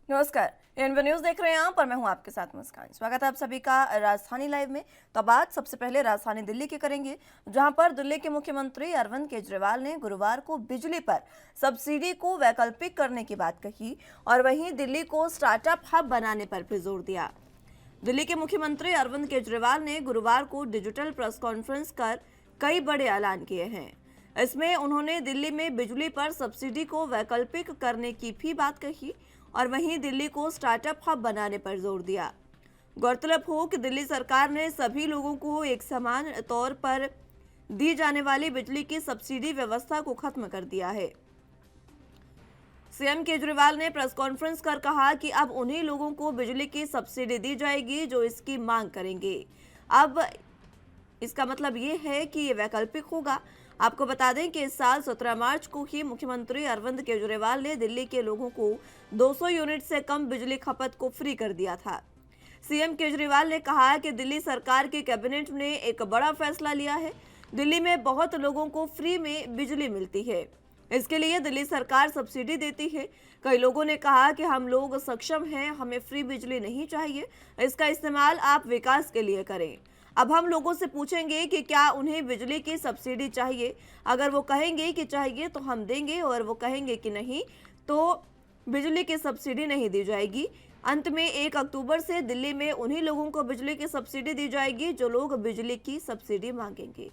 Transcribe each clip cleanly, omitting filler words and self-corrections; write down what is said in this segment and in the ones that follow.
नमस्कार, N V news देख रहे हैं आप और मैं हूं आपके साथ मुस्कान। स्वागत है आप सभी का राजधानी लाइव में। तो बात सबसे पहले राजधानी दिल्ली की करेंगे, जहां पर दिल्ली के मुख्यमंत्री अरविंद केजरीवाल ने गुरुवार को बिजली पर सब्सिडी को वैकल्पिक करने की बात कही और वहीं दिल्ली को स्टार्टअप हब बनाने पर भी जोर दिया। दिल्ली के मुख्यमंत्री अरविंद केजरीवाल ने गुरुवार को डिजिटल प्रेस कॉन्फ्रेंस कर कई बड़े ऐलान किए हैं। इसमें उन्होंने दिल्ली में बिजली पर सब्सिडी को वैकल्पिक करने की भी बात कही और वहीं दिल्ली को स्टार्टअप हब बनाने पर जोर दिया। गौरतलब हो कि दिल्ली सरकार ने सभी लोगों को एक समान तौर पर दी जाने वाली बिजली की सब्सिडी व्यवस्था को खत्म कर दिया है। सीएम केजरीवाल ने प्रेस कॉन्फ्रेंस कर कहा कि अब उन्हीं लोगों को बिजली की सब्सिडी दी जाएगी जो इसकी मांग करेंगे। अब इसका मतलब ये है कि ये वैकल्पिक होगा। आपको बता दें कि इस साल 17 मार्च को ही मुख्यमंत्री अरविंद केजरीवाल ने दिल्ली के लोगों को 200 यूनिट से कम बिजली खपत को फ्री कर दिया था। सीएम केजरीवाल ने कहा कि दिल्ली सरकार के कैबिनेट ने एक बड़ा फैसला लिया है। दिल्ली में बहुत लोगों को फ्री में बिजली मिलती है, इसके लिए दिल्ली सरकार सब्सिडी देती है। कई लोगों ने कहा कि हम लोग सक्षम हैं, हमें फ्री बिजली नहीं चाहिए, इसका इस्तेमाल आप विकास के लिए करें। अब हम लोगों से पूछेंगे कि क्या उन्हें बिजली की सब्सिडी चाहिए। अगर वो कहेंगे कि चाहिए तो हम देंगे और वो कहेंगे कि नहीं तो बिजली की सब्सिडी नहीं दी जाएगी। अंत में 1 अक्टूबर से दिल्ली में उन्हीं लोगों को बिजली की सब्सिडी दी जाएगी जो लोग बिजली की सब्सिडी मांगेंगे।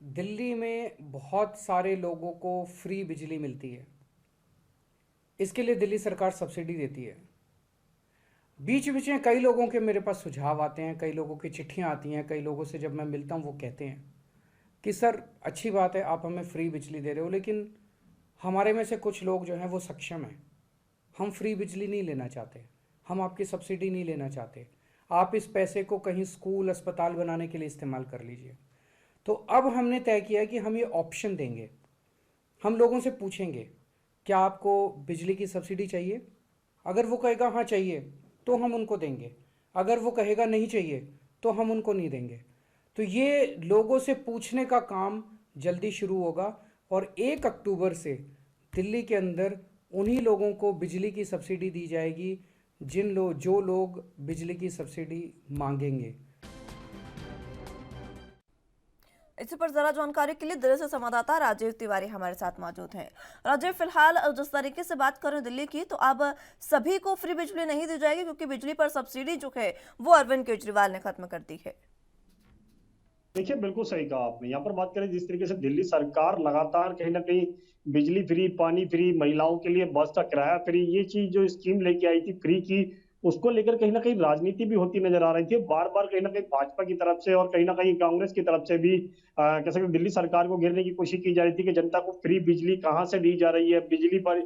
दिल्ली में बहुत सारे लोगों को फ्री बिजली मिलती है। इसके लिए दिल्ली सरकार सब्सिडी देती है। बीच बीच में कई लोगों के मेरे पास सुझाव आते हैं, कई लोगों की चिट्ठियां आती हैं, कई लोगों से जब मैं मिलता हूं वो कहते हैं कि सर अच्छी बात है आप हमें फ्री बिजली दे रहे हो, लेकिन हमारे में से कुछ लोग जो हैं वो सक्षम हैं, हम फ्री बिजली नहीं लेना चाहते, हम आपकी सब्सिडी नहीं लेना चाहते, आप इस पैसे को कहीं स्कूल अस्पताल बनाने के लिए इस्तेमाल कर लीजिए। तो अब हमने तय किया कि हम ये ऑप्शन देंगे। हम लोगों से पूछेंगे क्या आपको बिजली की सब्सिडी चाहिए। अगर वो कहेगा हाँ चाहिए तो हम उनको देंगे, अगर वो कहेगा नहीं चाहिए तो हम उनको नहीं देंगे। तो ये लोगों से पूछने का काम जल्दी शुरू होगा और 1 अक्टूबर से दिल्ली के अंदर उन्हीं लोगों को बिजली की सब्सिडी दी जाएगी जो लोग बिजली की सब्सिडी मांगेंगे। इसी पर जरा जानकारी के लिए दिल्ली से संवाददाता राजीव तिवारी हमारे साथ मौजूद हैं। राजीव, फिलहाल जिस तरीके से बात करें दिल्ली की, तो अब सभी को फ्री बिजली नहीं दी जाएगी क्योंकि बिजली पर सब्सिडी जो है वो अरविंद केजरीवाल ने खत्म कर दी है। देखिए, बिल्कुल सही कहा आपने। यहाँ पर बात करें जिस तरीके से दिल्ली सरकार लगातार कहीं ना कहीं बिजली फ्री, पानी फ्री, महिलाओं के लिए बस का किराया फ्री, ये चीज जो स्कीम लेके आई थी फ्री की, उसको लेकर कहीं ना कहीं राजनीति भी होती नजर आ रही थी। बार बार कहीं ना कहीं भाजपा की तरफ से और कहीं ना कहीं कांग्रेस की तरफ से भी कह सकते दिल्ली सरकार को घेरने की कोशिश की जा रही थी कि जनता को फ्री बिजली कहाँ से दी जा रही है, बिजली पर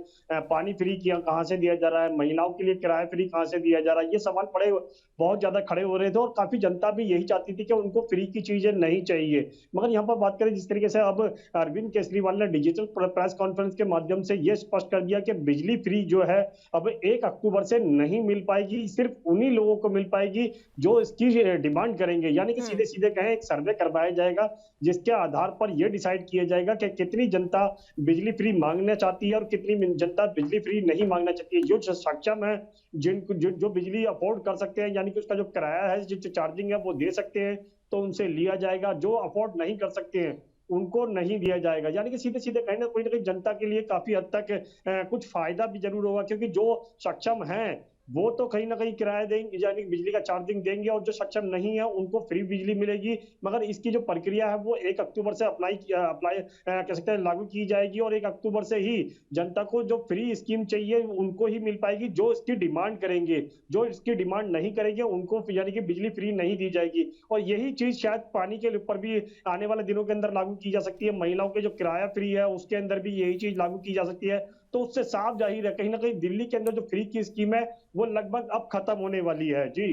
पानी फ्री किया कहाँ से दिया जा रहा है, महिलाओं के लिए किराया फ्री कहाँ से दिया जा रहा है। ये सवाल बड़े बहुत ज्यादा खड़े हो रहे थे और काफी जनता भी यही चाहती थी कि उनको फ्री की चीजें नहीं चाहिए। मगर यहाँ पर बात करें जिस तरीके से अब अरविंद केजरीवाल ने डिजिटल प्रेस कॉन्फ्रेंस के माध्यम से यह स्पष्ट कर दिया कि बिजली फ्री जो है अब 1 अक्टूबर से नहीं मिल पाएगी, सिर्फ उन्हीं लोगों को मिल पाएगी जो इसकी डिमांड करेंगे। यानी कि सीधे सीधे कहें एक सर्वे करवाया जाएगा जिसके आधार पर यह डिसाइड किया जाएगा कि कितनी जनता बिजली फ्री मांगना चाहती है और कितनी जनता बिजली फ्री नहीं मांगना चाहती है। जो सक्षम है, जिनको जो बिजली अफोर्ड कर सकते हैं, यानी कि उसका जो किराया है, जो चार्जिंग है वो दे सकते हैं, तो उनसे लिया जाएगा। जो अफोर्ड नहीं कर सकते हैं उनको नहीं दिया जाएगा। यानी कि सीधे सीधे कहीं ना कहीं जनता के लिए काफी हद तक कुछ फायदा भी जरूर होगा, क्योंकि जो सक्षम है वो तो कहीं ना कहीं किराया देंगे, यानी बिजली का चार्जिंग देंगे, और जो सक्षम नहीं है उनको फ्री बिजली मिलेगी। मगर इसकी जो प्रक्रिया है वो 1 अक्टूबर से अप्लाई कह सकते हैं लागू की जाएगी और 1 अक्टूबर से ही जनता को जो फ्री स्कीम चाहिए उनको ही मिल पाएगी जो इसकी डिमांड करेंगे। जो इसकी डिमांड नहीं करेंगे उनको यानी कि बिजली फ्री नहीं दी जाएगी। और यही चीज शायद पानी के ऊपर भी आने वाले दिनों के अंदर लागू की जा सकती है। महिलाओं के जो किराया फ्री है उसके अंदर भी यही चीज लागू की जा सकती है। तो उससे साफ जाहिर है कहीं ना कहीं दिल्ली के अंदर जो फ्री की स्कीम है वो लगभग अब खत्म होने वाली है। जी,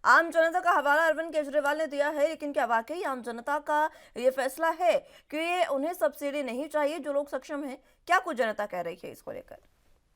आम जनता का हवाला अरविंद केजरीवाल ने दिया है, लेकिन क्या वाकई आम जनता का ये फैसला है कि उन्हें सब्सिडी नहीं चाहिए जो लोग सक्षम हैं? क्या कुछ जनता कह रही है इसको लेकर?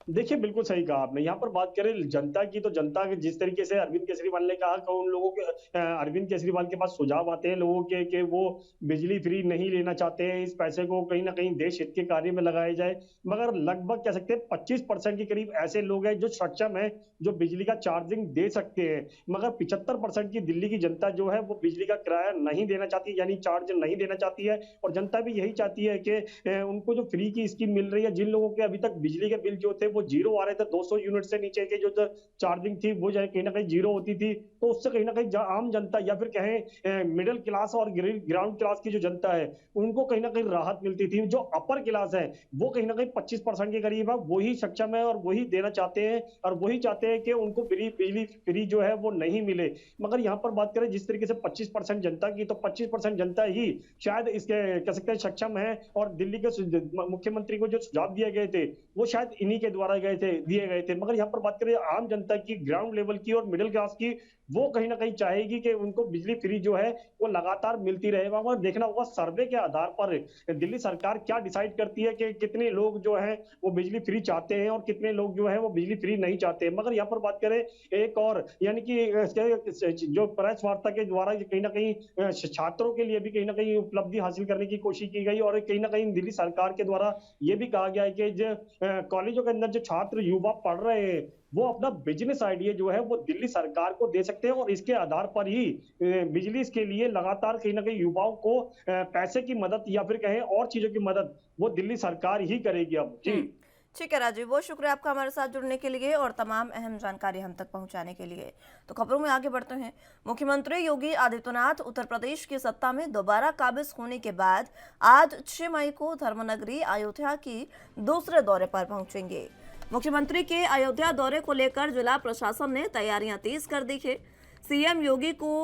देखिए, बिल्कुल सही कहा आपने। यहाँ पर बात करें जनता की, तो जनता के जिस तरीके से अरविंद केजरीवाल ने कहा कि उन लोगों के अरविंद केजरीवाल के पास सुझाव आते हैं लोगों के कि वो बिजली फ्री नहीं लेना चाहते हैं, इस पैसे को कहीं न कहीं देश हित के कार्य में लगाया जाए। मगर लगभग कह सकते हैं 25% के करीब ऐसे लोग हैं जो सक्षम हैं, जो बिजली का चार्जिंग दे सकते हैं। मगर 75% की दिल्ली की जनता जो है वो बिजली का किराया नहीं देना चाहती, यानी चार्ज नहीं देना चाहती है, और जनता भी यही चाहती है कि उनको जो फ्री की स्कीम मिल रही है, जिन लोगों के अभी तक बिजली के बिल जो थे वो जीरो आ रहे थे, 200 यूनिट से नीचे के जो चार्जिंग थी वो जो है कहीं ना कहीं जीरो होती थी, तो उससे कहीं ना कहीं आम जनता या फिर कहें मिडिल क्लास और ग्राउंड क्लास की जो जनता है उनको कहीं ना कहीं राहत मिलती थी। जो अपर क्लास है वो कहीं ना कहीं 25% के करीब है, वही सक्षम है और वही देना चाहते हैं, और वही चाहते हैं कि उनको फ्री बिजली फ्री जो है वो नहीं मिले। मगर यहाँ पर बात करें जिस तरीके से 25% जनता की, तो 25% जनता ही शायद इसके कह सकते हैं सक्षम है, और दिल्ली के मुख्यमंत्री को जो सुझाव दिए गए थे वो शायद इन्हीं के द्वारा दिए गए थे। मगर यहाँ पर बात करें आम जनता की, ग्राउंड लेवल की और मिडिल क्लास की, वो कहीं ना कहीं चाहेगी कि उनको बिजली फ्री जो है वो लगातार मिलती रहे। वहां देखना होगा सर्वे के आधार पर दिल्ली सरकार क्या डिसाइड करती है कि कितने लोग जो है वो बिजली फ्री चाहते हैं और कितने लोग जो है वो बिजली फ्री नहीं चाहते। मगर यहाँ पर बात करें एक और, यानी कि जो प्रेस वार्ता के द्वारा कहीं ना कहीं छात्रों के लिए भी कहीं ना कहीं उपलब्धि हासिल करने की कोशिश की गई, और कहीं ना कहीं दिल्ली सरकार के द्वारा ये भी कहा गया है कि जो कॉलेजों के अंदर जो छात्र युवा पढ़ रहे हैं वो अपना बिजनेस आइडिया जो है वो दिल्ली सरकार को दे सकते हैं, और इसके आधार पर ही बिजली के लिए लगातार कहीं ना कहीं युवाओं को पैसे की मदद या फिर कहें और चीजों की मदद वो दिल्ली सरकार ही करेगी अब जी। ठीक है राजीव, बहुत शुक्रिया आपका हमारे साथ जुड़ने के लिए और तमाम अहम जानकारी हम तक पहुंचाने के लिए। तो खबरों में आगे बढ़ते हैं। मुख्यमंत्री योगी आदित्यनाथ उत्तर प्रदेश की सत्ता में दोबारा काबिज होने के बाद आज 6 मई को धर्मनगरी अयोध्या की दूसरे दौरे पर पहुंचेंगे। मुख्यमंत्री के अयोध्या दौरे को लेकर जिला प्रशासन ने तैयारियां तेज कर दी है। सीएम योगी को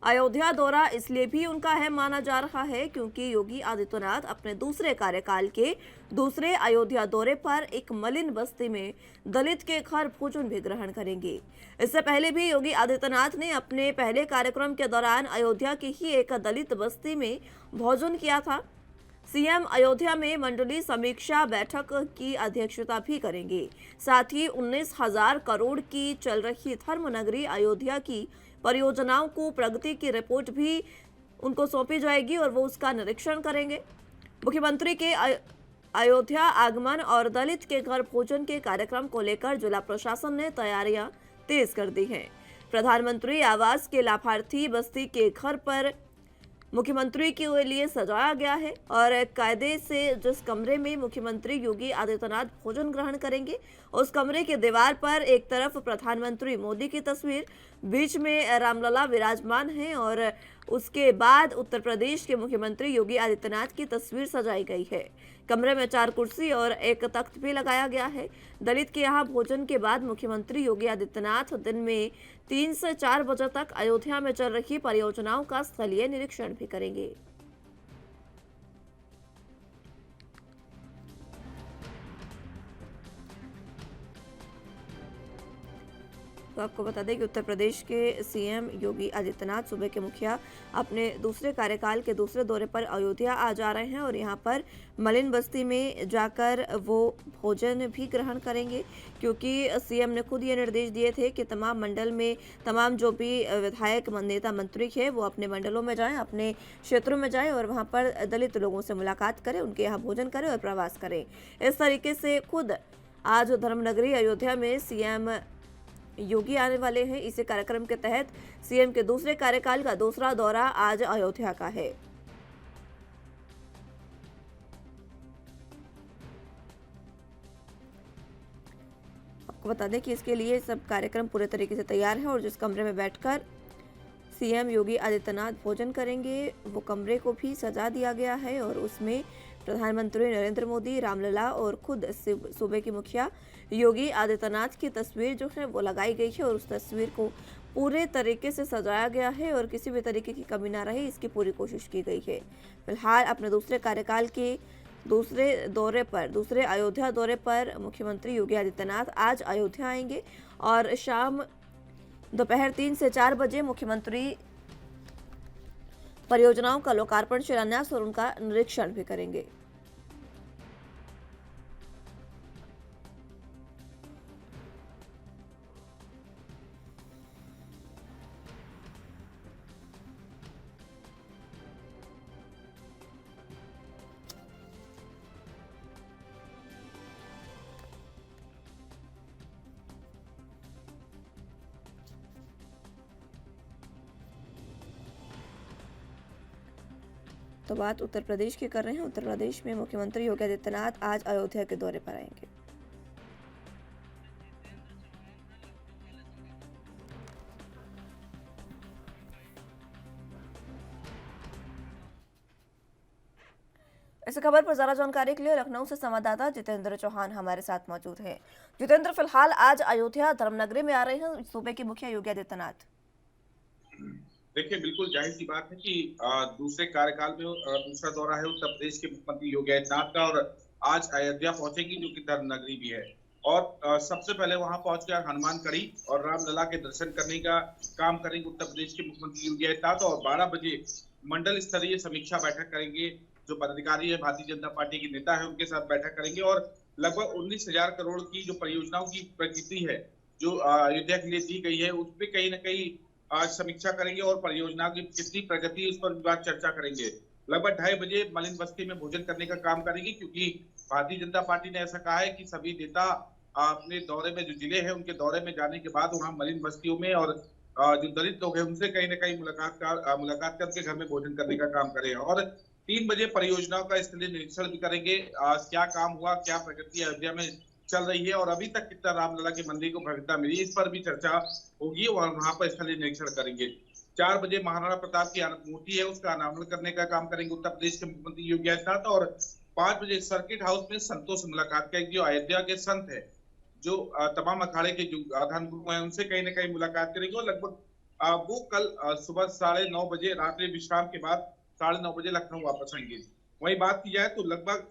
अयोध्या दौरा इसलिए भी उनका अहम माना जा रहा है क्योंकि योगी आदित्यनाथ अपने दूसरे कार्यकाल के दूसरे अयोध्या दौरे पर एक मलिन बस्ती में दलित के घर भोजन भी ग्रहण करेंगे। इससे पहले भी योगी आदित्यनाथ ने अपने पहले कार्यक्रम के दौरान अयोध्या की ही एक दलित बस्ती में भोजन किया था। सीएम अयोध्या में मंडलीय समीक्षा बैठक की अध्यक्षता भी करेंगे। साथ ही 19,000 करोड़ की चल रही धर्मनगरी अयोध्या की परियोजनाओं को प्रगति की रिपोर्ट भी उनको सौंपी जाएगी और वो उसका निरीक्षण करेंगे। मुख्यमंत्री के अयोध्या आगमन और दलित के घर भोजन के कार्यक्रम को लेकर जिला प्रशासन ने तैयारियां तेज कर दी हैं। प्रधानमंत्री आवास के लाभार्थी बस्ती के घर पर मुख्यमंत्री के लिए सजाया गया है और कायदे से जिस कमरे में मुख्यमंत्री योगी आदित्यनाथ भोजन ग्रहण करेंगे उस कमरे के दीवार पर एक तरफ प्रधानमंत्री मोदी की तस्वीर, बीच में रामलला विराजमान है और उसके बाद उत्तर प्रदेश के मुख्यमंत्री योगी आदित्यनाथ की तस्वीर सजाई गई है। कमरे में 4 कुर्सी और एक तख्त भी लगाया गया है। दलित के यहाँ भोजन के बाद मुख्यमंत्री योगी आदित्यनाथ दिन में 3 से 4 बजे तक अयोध्या में चल रही परियोजनाओं का स्थलीय निरीक्षण भी करेंगे। तो आपको बता दें कि उत्तर प्रदेश के सीएम योगी आदित्यनाथ सूबे के मुखिया अपने दूसरे कार्यकाल के दूसरे दौरे पर अयोध्या आ जा रहे हैं और यहां पर मलिन बस्ती में जाकर वो भोजन भी ग्रहण करेंगे, क्योंकि सीएम ने खुद ये निर्देश दिए थे कि तमाम मंडल में तमाम जो भी विधायक, नेता, मंत्री है वो अपने मंडलों में जाएं, अपने क्षेत्रों में जाएं और वहां पर दलित लोगों से मुलाकात करें, उनके यहाँ भोजन करें और प्रवास करें। इस तरीके से खुद आज धर्मनगरी अयोध्या में सीएम योगी आने वाले हैं। इसी कार्यक्रम के तहत सीएम के दूसरे कार्यकाल का दूसरा दौरा आज अयोध्या का है। आपको बता दें कि इसके लिए सब कार्यक्रम पूरे तरीके से तैयार है और जिस कमरे में बैठकर सीएम योगी आदित्यनाथ भोजन करेंगे वो कमरे को भी सजा दिया गया है और उसमें प्रधानमंत्री नरेंद्र मोदी, रामलला और खुद सूबे के मुखिया योगी आदित्यनाथ की तस्वीर जो है वो लगाई गई है और उस तस्वीर को पूरे तरीके से सजाया गया है और किसी भी तरीके की कमी ना रहे इसकी पूरी कोशिश की गई है। फिलहाल अपने दूसरे कार्यकाल के दूसरे अयोध्या दौरे पर मुख्यमंत्री योगी आदित्यनाथ आज अयोध्या आएंगे और शाम दोपहर 3 से 4 बजे मुख्यमंत्री परियोजनाओं का लोकार्पण, शिलान्यास और उनका निरीक्षण भी करेंगे। तो बात उत्तर प्रदेश की कर रहे हैं। उत्तर प्रदेश में मुख्यमंत्री योगी आदित्यनाथ आज अयोध्या के दौरे पर आएंगे। इस खबर पर ज्यादा जानकारी के लिए लखनऊ से संवाददाता जितेंद्र चौहान हमारे साथ मौजूद हैं। जितेंद्र, फिलहाल आज अयोध्या धर्मनगरी में आ रहे हैं सूबे के मुखिया योगी आदित्यनाथ। देखिए, बिल्कुल जाहिर सी बात है कि दूसरे कार्यकाल में दूसरा दौरा है उत्तर प्रदेश के मुख्यमंत्री योगी आदित्यनाथ का, और आज अयोध्या पहुंचेगी जो कि धर्मनगरी भी है। और सबसे पहले वहां पहुंचकर हनुमानगढ़ी और रामलला के दर्शन करने का काम करेंगे उत्तर प्रदेश के मुख्यमंत्री योगी आदित्यनाथ, और 12 बजे मंडल स्तरीय समीक्षा बैठक करेंगे। जो पदाधिकारी है, भारतीय जनता पार्टी के नेता है, उनके साथ बैठक करेंगे और लगभग 19,000 करोड़ की जो परियोजनाओं की प्रकृति है जो अयोध्या के लिए दी गई है, उस पर कहीं ना कहीं आज समीक्षा करेंगे और परियोजना की कितनी प्रगति उस पर विवाद चर्चा करेंगे। लगभग 2:30 बजे मलिन बस्ती में भोजन करने का काम करेंगे, क्योंकि भारतीय जनता पार्टी ने ऐसा कहा है कि सभी नेता अपने दौरे में, जो जिले हैं उनके दौरे में जाने के बाद वहां मलिन बस्तियों में और जो दलित लोग हैं उनसे कहीं ना कहीं मुलाकात करके घर में भोजन करने का काम करें। और 3 बजे परियोजनाओं का स्थलीय निरीक्षण भी करेंगे। क्या काम हुआ, क्या प्रगति अयोध्या में चल रही है और अभी तक कितना रामलला के मंदिर को भव्यता मिली, इस पर भी चर्चा होगी और वहां पर स्थलीय निरीक्षण करेंगे। 4 बजे महाराणा प्रताप की मूर्ति है उसका अनावरण करने का काम करेंगे उत्तर प्रदेश के मुख्यमंत्री योगी आदित्यनाथ, और 5 बजे सर्किट हाउस में संतों से मुलाकात करेंगे। जो अयोध्या के संत है, जो तमाम अखाड़े के जो धर्म गुरु हैं, उनसे कहीं ना कहीं मुलाकात करेंगे। और लगभग वो कल सुबह 9:30 बजे रात्रि विश्राम के बाद 9:30 बजे लखनऊ वापस आएंगे। वही बात की जाए तो लगभग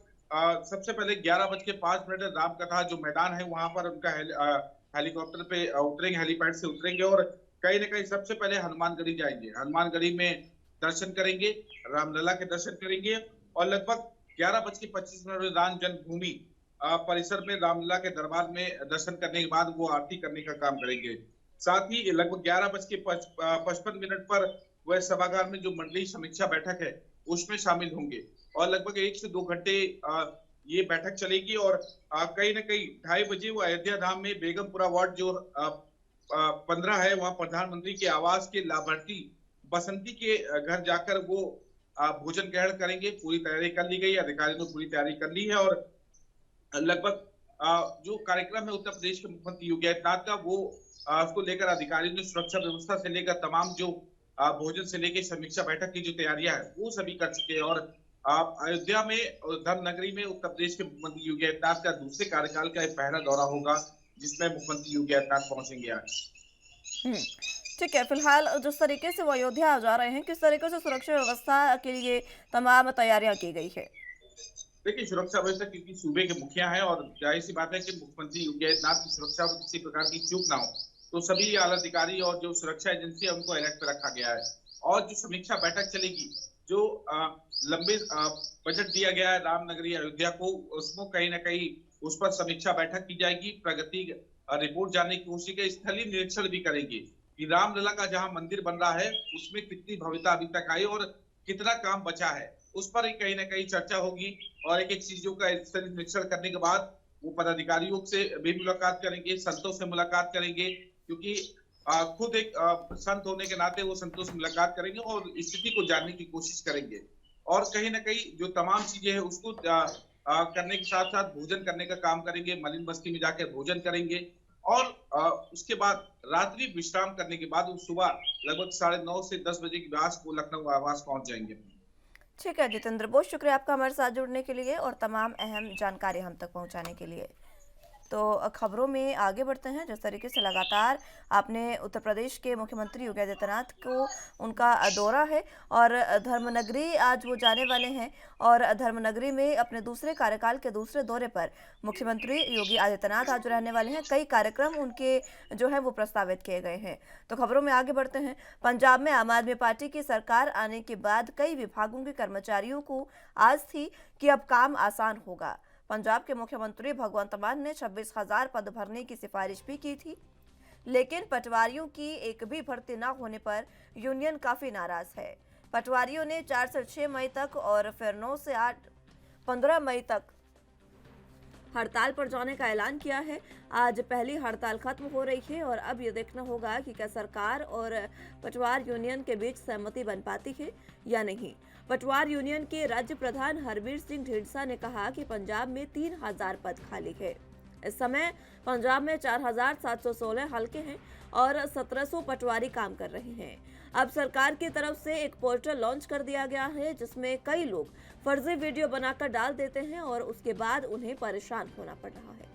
सबसे पहले 11:05 राम कथा जो मैदान है वहां पर उनका हेलीकॉप्टर पे उतरेंगे, हेलीपैड से उतरेंगे और कहीं ना कहीं सबसे पहले हनुमानगढ़ी जाएंगे। हनुमानगढ़ी में दर्शन करेंगे, रामलला के दर्शन करेंगे और लगभग 11:25 राम जन्मभूमि परिसर में रामलला के दरबार में दर्शन करने के बाद वो आरती करने का काम करेंगे। साथ ही लगभग 11:55 पर वह सभागार में जो मंडलीय समीक्षा बैठक है उसमें शामिल होंगे और लगभग 1 से 2 घंटे ये बैठक चलेगी। और कहीं ना कहीं 2:30 बजे वो अयोध्या धाम में बेगमपुरा वार्ड जो 15 है, वहां प्रधानमंत्री के आवास के लाभार्थी बसंती के घर जाकर वो भोजन ग्रहण करेंगे। पूरी तैयारी कर ली गई, अधिकारियों ने पूरी तैयारी कर ली है और लगभग जो कार्यक्रम है उत्तर प्रदेश के मुख्यमंत्री योगी आदित्यनाथ का, वो उसको लेकर अधिकारियों ने सुरक्षा व्यवस्था से लेकर तमाम जो भोजन से लेकर समीक्षा बैठक की जो तैयारियां है वो सभी कर चुके हैं। और अयोध्या में धर्मनगरी में उत्तर प्रदेश के मुख्यमंत्री योगी आदित्यनाथ का दूसरे कार्यकाल का एक पहला दौरा होगा, जिसमें मुख्यमंत्री योगी आदित्यनाथ पहुंचेंगे आज। ठीक है, फिलहाल जिस तरीके से वो अयोध्या जा रहे हैं, किस तरीके से सुरक्षा व्यवस्था के लिए तमाम तैयारियां की गई है? देखिए, सुरक्षा व्यवस्था क्योंकि सूबे के मुखिया हैं और जाहिर सी बात है कि मुख्यमंत्री योगी आदित्यनाथ की सुरक्षा में किसी प्रकार की चूक ना हो, तो सभी आला अधिकारी और जो सुरक्षा एजेंसी है उनको अलर्ट पर रखा गया है। और जो समीक्षा बैठक चलेगी, जो लंबे बजट दिया गया है रामनगरी अयोध्या को, उसमें कहीं ना कहीं उस पर समीक्षा बैठक की जाएगी, प्रगति रिपोर्ट जानने की कोशिश की, स्थलीय निरीक्षण भी करेंगे कि रामलला का जहां मंदिर बन रहा है उसमें कितनी भव्यता अभी तक आई और कितना काम बचा है, उस पर ही कहीं ना कहीं चर्चा होगी। और एक एक चीजों का स्थलीय निरीक्षण करने के बाद वो पदाधिकारियों से भी मुलाकात करेंगे, संतों से मुलाकात करेंगे, क्योंकि खुद एक संत होने के नाते वो संतों से मुलाकात करेंगे और स्थिति को जानने की कोशिश करेंगे। और कहीं ना कहीं जो तमाम चीजें हैं उसको करने के साथ साथ भोजन करने का काम करेंगे, मलिन बस्ती में जाकर भोजन करेंगे और उसके बाद रात्रि विश्राम करने के बाद वो सुबह लगभग 9:30 से 10 बजे के आस वो लखनऊ आवास पहुंच जाएंगे। ठीक है जितेंद्र, बहुत शुक्रिया आपका हमारे साथ जुड़ने के लिए और तमाम अहम जानकारी हम तक पहुंचाने के लिए। तो खबरों में आगे बढ़ते हैं। जिस तरीके से लगातार आपने उत्तर प्रदेश के मुख्यमंत्री योगी आदित्यनाथ को उनका दौरा है और धर्मनगरी आज वो जाने वाले हैं और धर्मनगरी में अपने दूसरे कार्यकाल के दूसरे दौरे पर मुख्यमंत्री योगी आदित्यनाथ आज रहने वाले हैं। कई कार्यक्रम उनके जो है वो प्रस्तावित किए गए हैं। तो खबरों में आगे बढ़ते हैं। पंजाब में आम आदमी पार्टी की सरकार आने के बाद कई विभागों के कर्मचारियों को आस थी कि अब काम आसान होगा। पंजाब के मुख्यमंत्री भगवंत मान ने 26,000 पद भरने की सिफारिश भी की थी, लेकिन पटवारियों की एक भी भर्ती न होने पर यूनियन काफी नाराज है। पटवारियों ने 4 से 6 मई तक और फिर 9 से 15 मई तक हड़ताल पर जाने का ऐलान किया है। आज पहली हड़ताल खत्म हो रही है और अब ये देखना होगा कि क्या सरकार और पटवार यूनियन के बीच सहमति बन पाती है या नहीं। पटवार यूनियन के राज्य प्रधान हरबीर सिंह ढींढसा ने कहा कि पंजाब में 3000 पद खाली है। इस समय पंजाब में 4716 हलके हैं और 1700 पटवारी काम कर रहे हैं। अब सरकार की तरफ से एक पोर्टल लॉन्च कर दिया गया है जिसमें कई लोग फर्जी वीडियो बनाकर डाल देते हैं और उसके बाद उन्हें परेशान होना पड़ रहा है।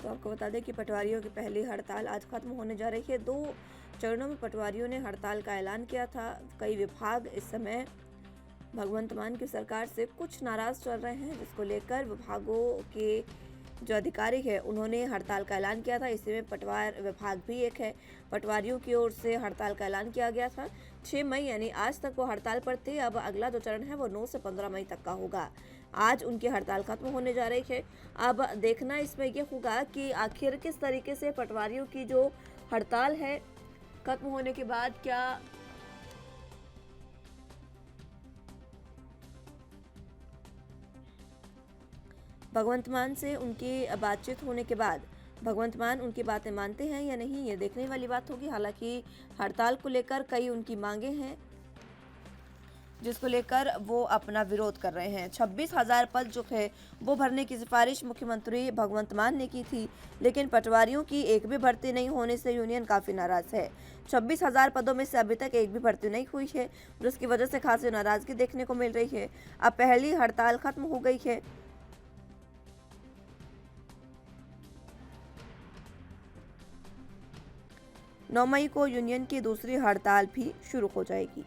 तो आपको बता दें कि पटवारियों की पहली हड़ताल आज खत्म होने जा रही है। 2 चरणों में पटवारियों ने हड़ताल का ऐलान किया था। कई विभाग इस समय भगवंत मान की सरकार से कुछ नाराज चल रहे हैं, जिसको लेकर विभागों के जो अधिकारी है उन्होंने हड़ताल का ऐलान किया था। इसी में पटवार विभाग भी एक है। पटवारियों की ओर से हड़ताल का ऐलान किया गया था। 6 मई यानी आज तक वो हड़ताल पर थे। अब अगला जो चरण है वो 9 से 15 मई तक का होगा। आज उनकी हड़ताल खत्म होने जा रही है। अब देखना इसमें यह होगा कि आखिर किस तरीके से पटवारियों की जो हड़ताल है खत्म होने के बाद क्या भगवंत मान से उनकी बातचीत होने के बाद भगवंत मान उनकी बातें मानते हैं या नहीं, ये देखने वाली बात होगी। हालांकि हड़ताल को लेकर कई उनकी मांगे हैं जिसको लेकर वो अपना विरोध कर रहे हैं। 26,000 पद जो है वो भरने की सिफारिश मुख्यमंत्री भगवंत मान ने की थी, लेकिन पटवारियों की एक भी भर्ती नहीं होने से यूनियन काफ़ी नाराज है। 26,000 पदों में से अभी तक एक भी भर्ती नहीं हुई है, जिसकी वजह से खासी नाराजगी देखने को मिल रही है। अब पहली हड़ताल खत्म हो गई है। नौ मई को यूनियन की दूसरी हड़ताल भी शुरू हो जाएगी।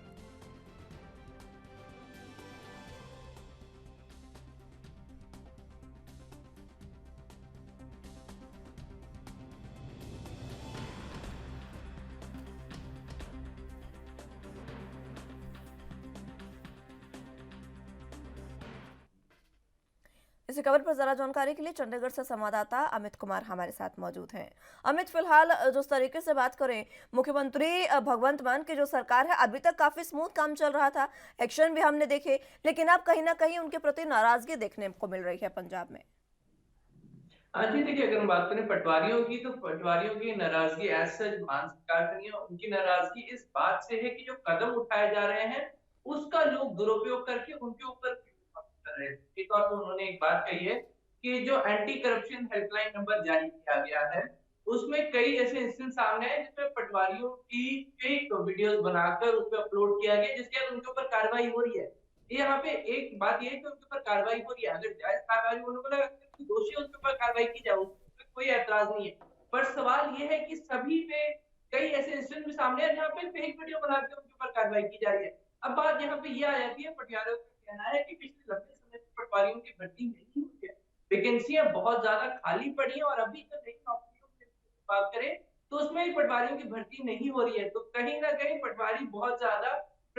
इसी खबर पर जरा जानकारी के लिए चंडीगढ़ से संवाददाता अमित कुमार हमारे साथ मौजूद हैं। अमित, फिलहाल जिस तरीके से बात करें, मुख्यमंत्री भगवंत मान की जो सरकार है अभी तक काफी स्मूथ काम चल रहा था, एक्शन भी हमने देखे, लेकिन अब कहीं ना कहीं उनके प्रति नाराजगी देखने को मिल रही है पंजाब में। हाँ जी, देखिए अगर हम बात करें पटवारियों की, तो पटवारियों की नाराजगी एज सच मान सरकार से नहीं है। उनकी नाराजगी इस बात से है कि जो कदम उठाए जा रहे हैं उसका लोग दुरुपयोग करके उनके ऊपर कर रहे हैं। एक और तो उन्होंने एक बात कही है कि जो एंटी करप्शन हेल्पलाइन नंबर जारी किया गया है उसमें कई ऐसे इंस्टेंस सामने आए जिसमें पटवारियों की फेक वीडियोस बनाकर उस पर अपलोड किया गया, जिसके बाद उनके ऊपर कार्रवाई हो रही है। यहाँ पे एक बात ये है कि उनके ऊपर कार्रवाई हो रही है, अगर जायज कार्रवाई उन्होंने बोला दोषी उनके ऊपर कार्रवाई की जाए, उसमें कोई ऐतराज नहीं है। पर सवाल ये है कि सभी पे कई ऐसे इंसिडेंट भी सामने है जहाँ पे फेक वीडियो बना के उनके ऊपर कार्रवाई की जा रही है। अब बात यहाँ पे ये आ जाती है, पटियाला का कहना है कि पिछले लंबे समय से पटवारियों की भर्ती नहीं हुई है, वैकेंसियां बहुत ज्यादा खाली पड़ी है और अभी जो नई नौकरियों की बात करें तो उसमें पटवारियों की भर्ती नहीं हो रही है। तो कहीं ना कहीं पटवारी बहुत ज्यादा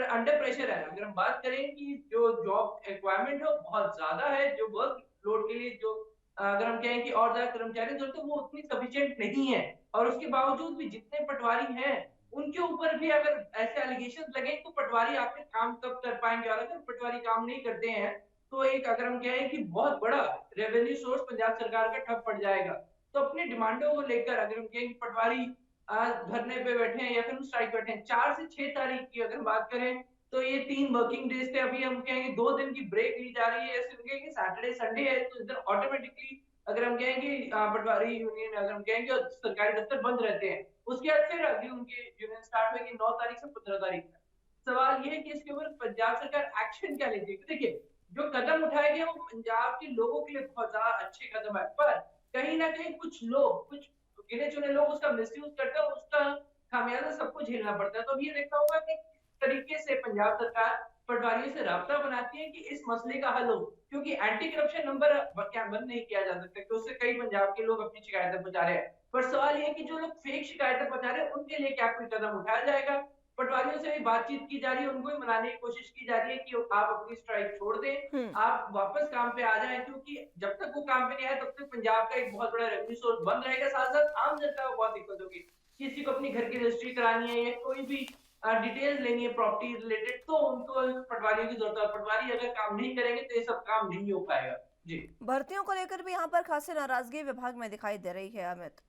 अंडर प्रेशर है। अगर हम बात करें कि जो जॉब रिक्वायरमेंट है वो बहुत ज्यादा है, जो वर्क लोड के लिए जो अगर हम कहें कि और ज्यादा कर्मचारी जरूरत है वो उतनी सफिशिएंट नहीं है। और उसके बावजूद भी जितने पटवारी हैं उनके ऊपर भी अगर ऐसे एलिगेशन लगे तो पटवारी आखिर काम कब कर पाएंगे, और अगर पटवारी काम नहीं करते हैं तो एक अगर हम कहें कि बहुत बड़ा रेवेन्यू सोर्स पंजाब सरकार का ठप पड़ जाएगा। तो अपनी डिमांडों को लेकर अगर हम कहें कि पटवारी आज धरने पे बैठे हैं या फिर स्ट्राइक बैठे हैं, 4 से 6 तारीख की अगर बात करें तो ये 3 वर्किंग डेज थे। अभी हम कहेंगे 2 दिन की ब्रेक ली जा रही है, ऐसे कहेंगे सैटरडे संडे है तो इधर ऑटोमेटिकली अगर हम कहेंगे पटवारी यूनियन अगर हम कहेंगे सरकारी दफ्तर बंद रहते हैं। उसके बाद फिर अभी उनकी यूनियन स्टार्ट होगी 9 तारीख से 15 तारीख तक। सवाल ये है कि इसके ऊपर पंजाब सरकार एक्शन क्या लेती है। देखिए जो कदम उठाए गए वो पंजाब के लोगों के लिए बहुत ज्यादा अच्छे कदम है, पर कहीं ना कहीं कुछ लोग, कुछ गिने चुने लोग उसका मिसयूज करते हैं, उसका खामियाजा सबको झेलना पड़ता है। तो अब ये देखना होगा कि किस तरीके से पंजाब सरकार पटवारियों से राब्ता बनाती है कि इस मसले का हल हो, क्योंकि एंटी करप्शन नंबर क्या बंद नहीं किया जा सकता, कि उससे कई पंजाब के लोग अपनी शिकायतें पहुंचा रहे हैं। पर सवाल ये है कि जो लोग फेक शिकायतें पहुंचा रहे हैं उनके लिए क्या कोई कदम उठाया जाएगा। पटवारियों से भी बातचीत की जा रही है, उनको भी मनाने की कोशिश की जा रही है कि आप अपनी स्ट्राइक छोड़ दें, हम्म। आप वापस काम पे आ जाएं, क्योंकि जब तक वो काम पे नहीं आए तब तक पंजाब का एक बहुत बड़ा रेवेन्यू सोर्स बंद रहेगा, साथ साथ आम जनता को बहुत दिक्कत होगी। किसी को अपनी घर की रजिस्ट्री करानी है या कोई भी डिटेल्स लेनी है प्रॉपर्टी रिलेटेड, तो उनको पटवारियों की जरूरत है। पटवारी अगर काम नहीं करेंगे तो ये सब काम नहीं हो पाएगा। जी। भर्तियों को लेकर भी यहाँ पर खासी नाराजगी विभाग में दिखाई दे रही है अमित।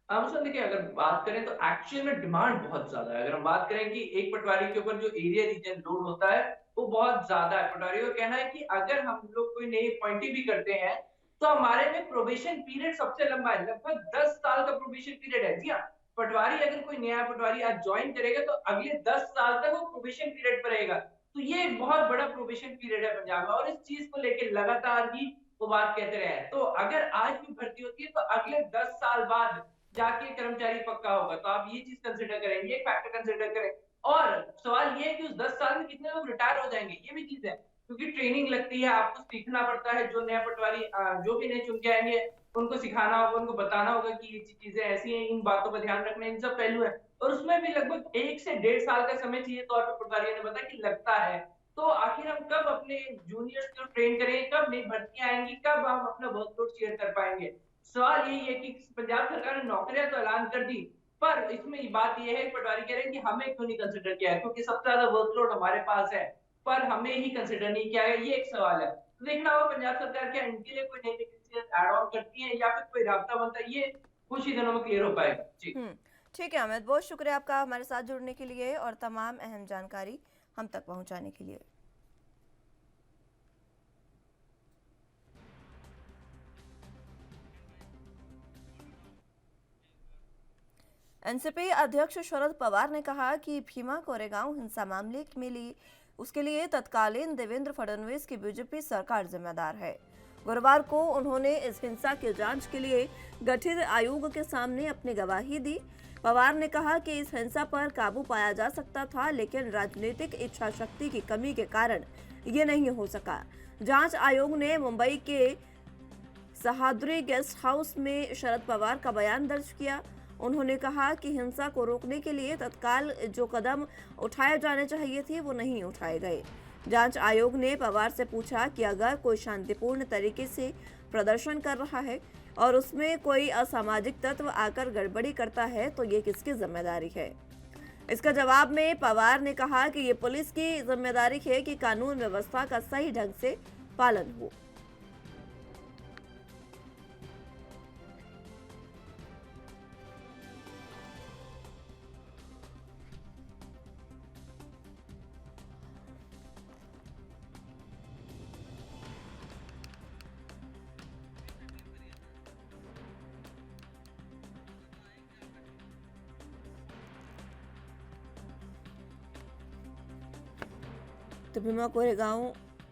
उसमें देखिए, अगर बात करें तो एक्चुअल में डिमांड बहुत ज्यादा है। अगर हम बात करें कि एक पटवारी के ऊपर जो एरिया रीजन लोड होता है वो बहुत ज्यादा है। पटवारियों का कहना है कि अगर हम लोग कोई नई अपॉइंटी भी करते हैं तो हमारे में प्रोबेशन पीरियड सबसे लंबा है, लगभग 10 साल का प्रोबेशन पीरियड है। जी हाँ, पटवारी अगर कोई नया पटवारी आज ज्वाइन करेगा तो अगले 10 साल तक वो प्रोबेशन पीरियड पर रहेगा। तो ये एक बहुत बड़ा प्रोबेशन पीरियड है पंजाब में, और इस चीज को लेकर लगातार ही वो बात कहते रहे हैं। तो अगर आज भी भर्ती होती है तो अगले 10 साल बाद जाके कर्मचारी पक्का होगा, तो आप ये चीज कंसिडर करें, ये फैक्टर कंसिडर करें। और सवाल ये है कि उस 10 साल में कितने लोग रिटायर हो जाएंगे, ये भी चीज है, क्योंकि ट्रेनिंग लगती है, आपको सीखना पड़ता है। जो नया पटवारी जो भी नए चुन के आएंगे उनको सिखाना होगा, उनको बताना होगा कि ये चीजें ऐसी हैं, इन बातों का ध्यान रखना, इन सब पहलू है। और उसमें भी लगभग 1 से 1.5 साल का समय चाहिए, तौर पर पटवारियों ने बताया कि लगता है। तो आखिर हम कब अपने जूनियर्स को ट्रेन करेंगे, कब नई भर्तियां आएंगी, कब हम अपना वर्कलोड शेयर कर पाएंगे। सवाल यही है कि पंजाब सरकार ने नौकरियां तो ऐलान कर दी, पर इसमें बात यह है, पटवारी कह रहे हैं कि हमें क्यों नहीं कंसिडर किया है, क्योंकि सबसे ज्यादा वर्कलोड हमारे पास है, पर हमें ही कंसिडर नहीं किया गया। ये एक सवाल है। तो देखना होगा पंजाब सरकार क्या इनके लिए कोई नई वैकेंसी ऐड ऑन करती है या फिर कोई राब्ता बनता है, ये कुछ ही दिनों में क्लियर हो पाएगा। जी। ठीक है अमित, बहुत शुक्रिया आपका हमारे साथ जुड़ने के लिए और तमाम अहम जानकारी हम तक पहुंचाने के लिए। एनसीपी अध्यक्ष शरद पवार ने कहा कि भीमा कोरेगांव हिंसा मामले में उसके लिए तत्कालीन देवेंद्र फडणवीस की बीजेपी सरकार जिम्मेदार है। गुरुवार को उन्होंने इस हिंसा की जांच के लिए गठित आयोग के सामने अपनी गवाही दी। पवार ने कहा कि इस हिंसा पर काबू पाया जा सकता था, लेकिन राजनीतिक इच्छा शक्ति की कमी के कारण ये नहीं हो सका। जांच आयोग ने मुंबई के सहाद्री गेस्ट हाउस में शरद पवार का बयान दर्ज किया। उन्होंने कहा कि हिंसा को रोकने के लिए तत्काल जो कदम उठाए जाने चाहिए थे वो नहीं उठाए गए। जांच आयोग ने पवार से पूछा कि अगर कोई शांतिपूर्ण तरीके से प्रदर्शन कर रहा है और उसमें कोई असामाजिक तत्व आकर गड़बड़ी करता है तो ये किसकी जिम्मेदारी है। इसका जवाब में पवार ने कहा कि ये पुलिस की जिम्मेदारी है कि कानून व्यवस्था का सही ढंग से पालन हो। तो भीमा कोरेगांव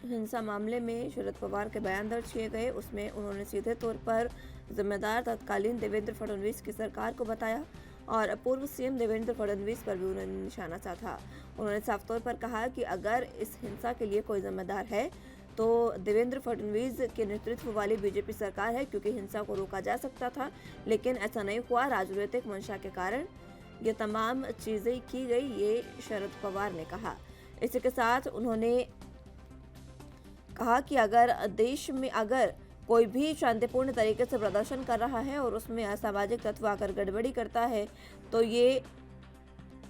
हिंसा मामले में शरद पवार के बयान दर्ज किए गए। उसमें उन्होंने सीधे तौर पर जिम्मेदार तत्कालीन देवेंद्र फडणवीस की सरकार को बताया और पूर्व सीएम देवेंद्र फडणवीस पर भी उन्होंने निशाना साधा। उन्होंने साफ तौर पर कहा कि अगर इस हिंसा के लिए कोई जिम्मेदार है तो देवेंद्र फडणवीस के नेतृत्व वाली बीजेपी सरकार है, क्योंकि हिंसा को रोका जा सकता था, लेकिन ऐसा नहीं हुआ। राजनीतिक मंशा के कारण ये तमाम चीजें की गई, ये शरद पवार ने कहा। इसी के साथ उन्होंने कहा कि अगर देश में अगर कोई भी शांतिपूर्ण तरीके से प्रदर्शन कर रहा है और उसमें असामाजिक तत्व आकर गड़बड़ी करता है तो ये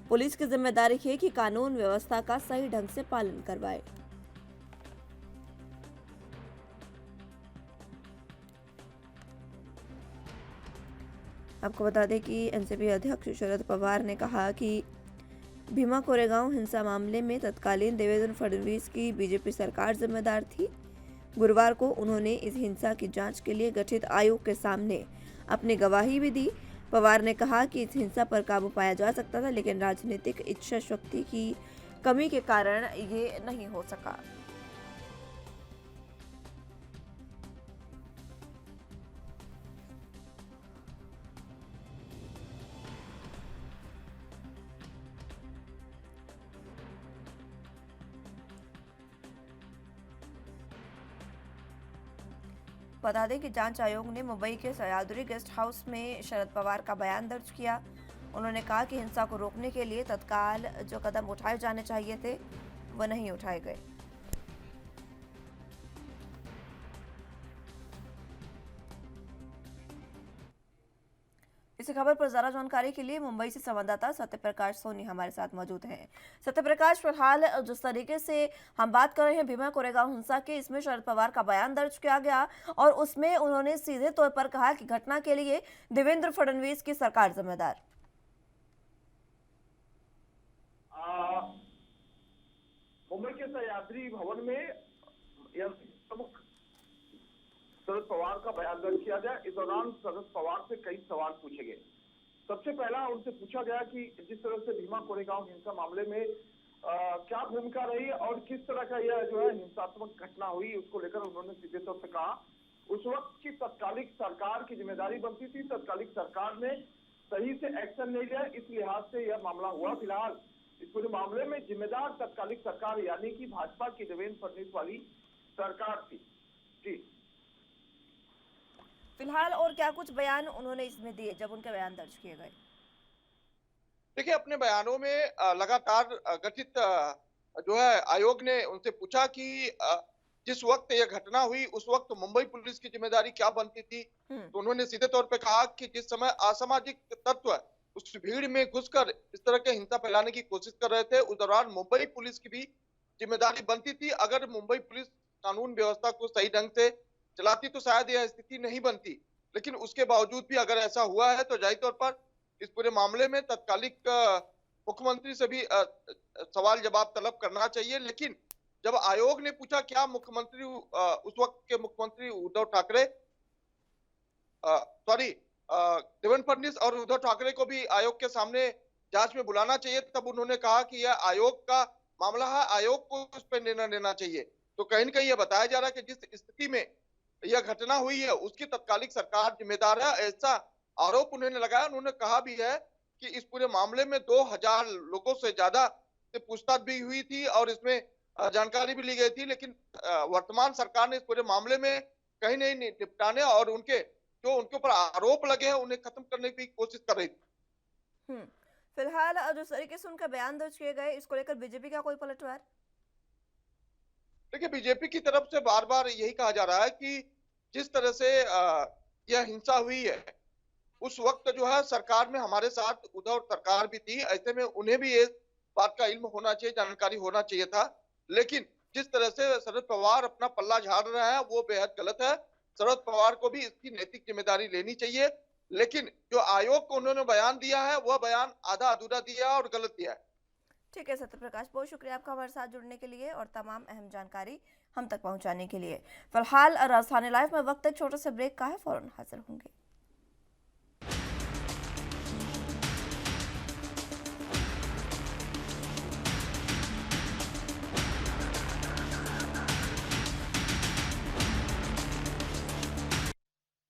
पुलिस की जिम्मेदारी है कि कानून व्यवस्था का सही ढंग से पालन करवाए। आपको बता दें कि एनसीपी अध्यक्ष शरद पवार ने कहा कि भीमा कोरेगांव हिंसा मामले में तत्कालीन देवेंद्र फडणवीस की बीजेपी सरकार जिम्मेदार थी। गुरुवार को उन्होंने इस हिंसा की जांच के लिए गठित आयोग के सामने अपनी गवाही भी दी। पवार ने कहा कि इस हिंसा पर काबू पाया जा सकता था, लेकिन राजनीतिक इच्छा शक्ति की कमी के कारण ये नहीं हो सका। बता दें कि जांच आयोग ने मुंबई के सह्याद्री गेस्ट हाउस में शरद पवार का बयान दर्ज किया उन्होंने कहा कि हिंसा को रोकने के लिए तत्काल जो कदम उठाए जाने चाहिए थे वह नहीं उठाए गए। इसी खबर पर ज्यादा जानकारी के लिए मुंबई से संवाददाता सत्यप्रकाश सोनी हमारे साथ मौजूद हैं। सत्यप्रकाश, फिलहाल जिस तरीके से हम बात कर रहे हैं भीमा कोरेगांव हिंसा के, इसमें शरद पवार का बयान दर्ज किया गया और उसमें उन्होंने सीधे तौर पर कहा कि घटना के लिए देवेंद्र फडणवीस की सरकार जिम्मेदार। मुंबई के सह्याद्री भवन में यह प्रमुख शरद पवार का बयान दर्ज किया गया। इस दौरान शरद पवार से कई सवाल पूछे गए। सबसे पहला उनसे पूछा गया कि जिस तरह से भीमा कोरेगांव हिंसा मामले में क्या भूमिका रही और किस तरह का यह जो है हिंसात्मक घटना हुई, उसको लेकर उन्होंने सीधे तौर पर कहा उस वक्त की तत्कालिक सरकार की जिम्मेदारी बनती थी, तत्कालिक सरकार ने सही से एक्शन नहीं लिया, इस लिहाज से यह मामला हुआ। फिलहाल इस पूरे मामले में जिम्मेदार तत्कालिक सरकार यानी कि भाजपा की देवेंद्र फडणवीस वाली सरकार थी। जी फिलहाल और क्या कुछ बयान उन्होंने इसमें दिए जब उनके बयान दर्ज किए गए? देखिए, अपने बयानों में लगातार गठित जो है आयोग ने उनसे पूछा कि जिस वक्त यह घटना हुई उस वक्त मुंबई पुलिस की जिम्मेदारी क्या बनती थी। तो उन्होंने सीधे तौर पे कहा कि जिस समय असामाजिक तत्व उस भीड़ में घुसकर इस तरह के हिंसा फैलाने की कोशिश कर रहे थे, उस दौरान मुंबई पुलिस की भी जिम्मेदारी बनती थी। अगर मुंबई पुलिस कानून व्यवस्था को सही ढंग से चलाती तो शायद यह स्थिति नहीं बनती, लेकिन उसके बावजूद भी अगर ऐसा हुआ है तो जाहिर तौर पर इस पूरे मामले में तत्कालिक मुख्यमंत्री से भी सवाल जवाब तलब करना चाहिए। लेकिन जब आयोग ने पूछा क्या मुख्यमंत्री उस वक्त के मुख्यमंत्री उद्धव ठाकरे देवेंद्र फडणवीस और उद्धव ठाकरे को भी आयोग के सामने जांच में बुलाना चाहिए, तब उन्होंने कहा कि यह आयोग का मामला है, आयोग को उस पर निर्णय लेना चाहिए। तो कहीं न कहीं यह बताया जा रहा है कि जिस स्थिति में यह घटना हुई है उसकी तत्कालिक सरकार जिम्मेदार है, ऐसा आरोप उन्होंने लगाया। उन्होंने कहा भी है कि इस पूरे मामले में 2000 लोगों से ज्यादा से पूछताछ भी हुई थी और इसमें जानकारी भी ली गई थी, लेकिन वर्तमान सरकार ने इस पूरे मामले में कहीं नहीं निपटाने और उनके ऊपर आरोप लगे हैं उन्हें खत्म करने की कोशिश कर रही थी। फिलहाल जिस तरीके से उनका बयान दर्ज किए गए, इसको लेकर बीजेपी का कोई पलटवार? देखिए, बीजेपी की तरफ से बार बार यही कहा जा रहा है कि जिस तरह से यह हिंसा हुई है उस वक्त जो है सरकार में हमारे साथ उद्धव सरकार भी थी, ऐसे में उन्हें भी इस बात का इल्म होना चाहिए, जानकारी होना चाहिए था। लेकिन जिस तरह से शरद पवार अपना पल्ला झाड़ रहे हैं वो बेहद गलत है। शरद पवार को भी इसकी नैतिक जिम्मेदारी लेनी चाहिए, लेकिन जो आयोग को उन्होंने बयान दिया है वह बयान आधा अधूरा दिया और गलत दिया है। ठीक है सत्यप्रकाश, बहुत शुक्रिया आपका हमारे साथ जुड़ने के लिए और तमाम अहम जानकारी हम तक पहुंचाने के लिए। फिलहाल राजधानी लाइव में वक्त एक छोटे से ब्रेक का है, फौरन हाजिर होंगे।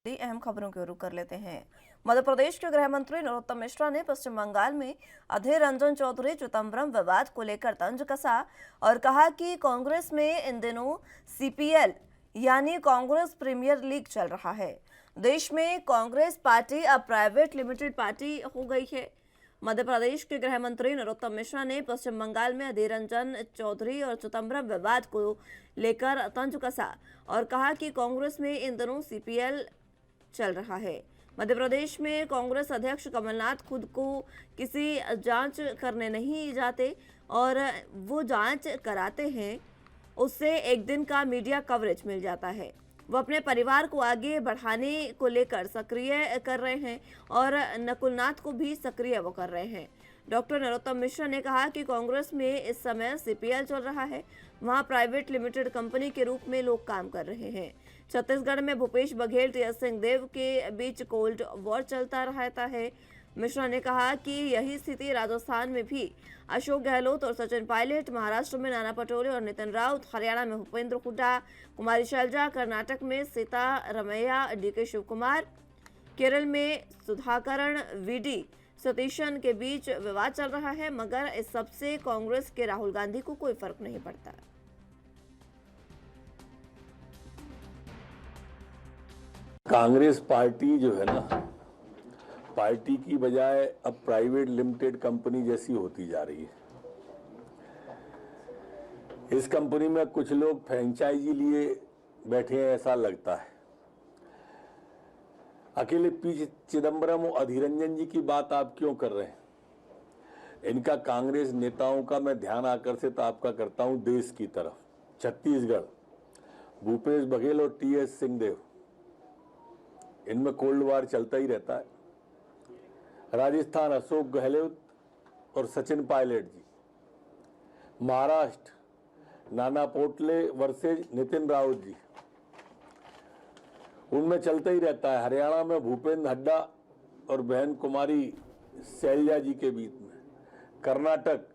अहम खबरों के रुख कर लेते हैं। मध्य प्रदेश के गृह मंत्री नरोत्तम मिश्रा ने पश्चिम बंगाल में अधीर रंजन चौधरी चिदंबरम विवाद को लेकर तंज कसा और कहा कि कांग्रेस में इन दिनों सीपीएल यानी कांग्रेस प्रीमियर लीग चल रहा है। देश में कांग्रेस पार्टी अब प्राइवेट लिमिटेड पार्टी हो गई है। मध्य प्रदेश के गृह मंत्री नरोत्तम मिश्रा ने पश्चिम बंगाल में अधीर रंजन चौधरी और चिदंबरम विवाद को लेकर तंज कसा और कहा कि कांग्रेस में इन दिनों सीपीएल चल रहा है। मध्य प्रदेश में कांग्रेस अध्यक्ष कमलनाथ खुद को किसी जांच करने नहीं जाते और वो जांच कराते हैं, उससे एक दिन का मीडिया कवरेज मिल जाता है। वो अपने परिवार को आगे बढ़ाने को लेकर सक्रिय कर रहे हैं और नकुलनाथ को भी सक्रिय वो कर रहे हैं। डॉक्टर नरोत्तम मिश्रा ने कहा कि कांग्रेस में इस समय सीपीएल चल रहा है, वहां प्राइवेट लिमिटेड कंपनी के रूप में लोग काम कर रहे हैं। छत्तीसगढ़ में भूपेश बघेल टीएस सिंहदेव के बीच कोल्ड वॉर चलता रहता है। मिश्रा ने कहा कि यही स्थिति राजस्थान में भी अशोक गहलोत और सचिन पायलट, महाराष्ट्र में नाना पटोले और नितिन राउत, हरियाणा में भूपेंद्र हुड्डा, कुमारी शैलजा, कर्नाटक में सीतारमैया, डीके शिव कुमार, केरल में सुधाकरण वीडी सतीशन के बीच विवाद चल रहा है, मगर इस सबसे कांग्रेस के राहुल गांधी को कोई फर्क नहीं पड़ता। कांग्रेस पार्टी जो है ना पार्टी की बजाय अब प्राइवेट लिमिटेड कंपनी जैसी होती जा रही है। इस कंपनी में कुछ लोग फ्रेंचाइजी लिए बैठे हैं ऐसा लगता है। अकेले पी चिदम्बरम और अधीर रंजन जी की बात आप क्यों कर रहे हैं? इनका कांग्रेस नेताओं का मैं ध्यान आकर्षित आपका करता हूं देश की तरफ। छत्तीसगढ़ भूपेश बघेल और टीएस सिंहदेव, इनमें कोल्ड वार चलता ही रहता है। राजस्थान अशोक गहलोत और सचिन पायलट जी। महाराष्ट्र नाना पोटले वर्सेज नितिन राउत जी, उनमें चलता ही रहता है। हरियाणा में भूपेंद्र हड्डा और बहन कुमारी शैलजा जी के बीच में। कर्नाटक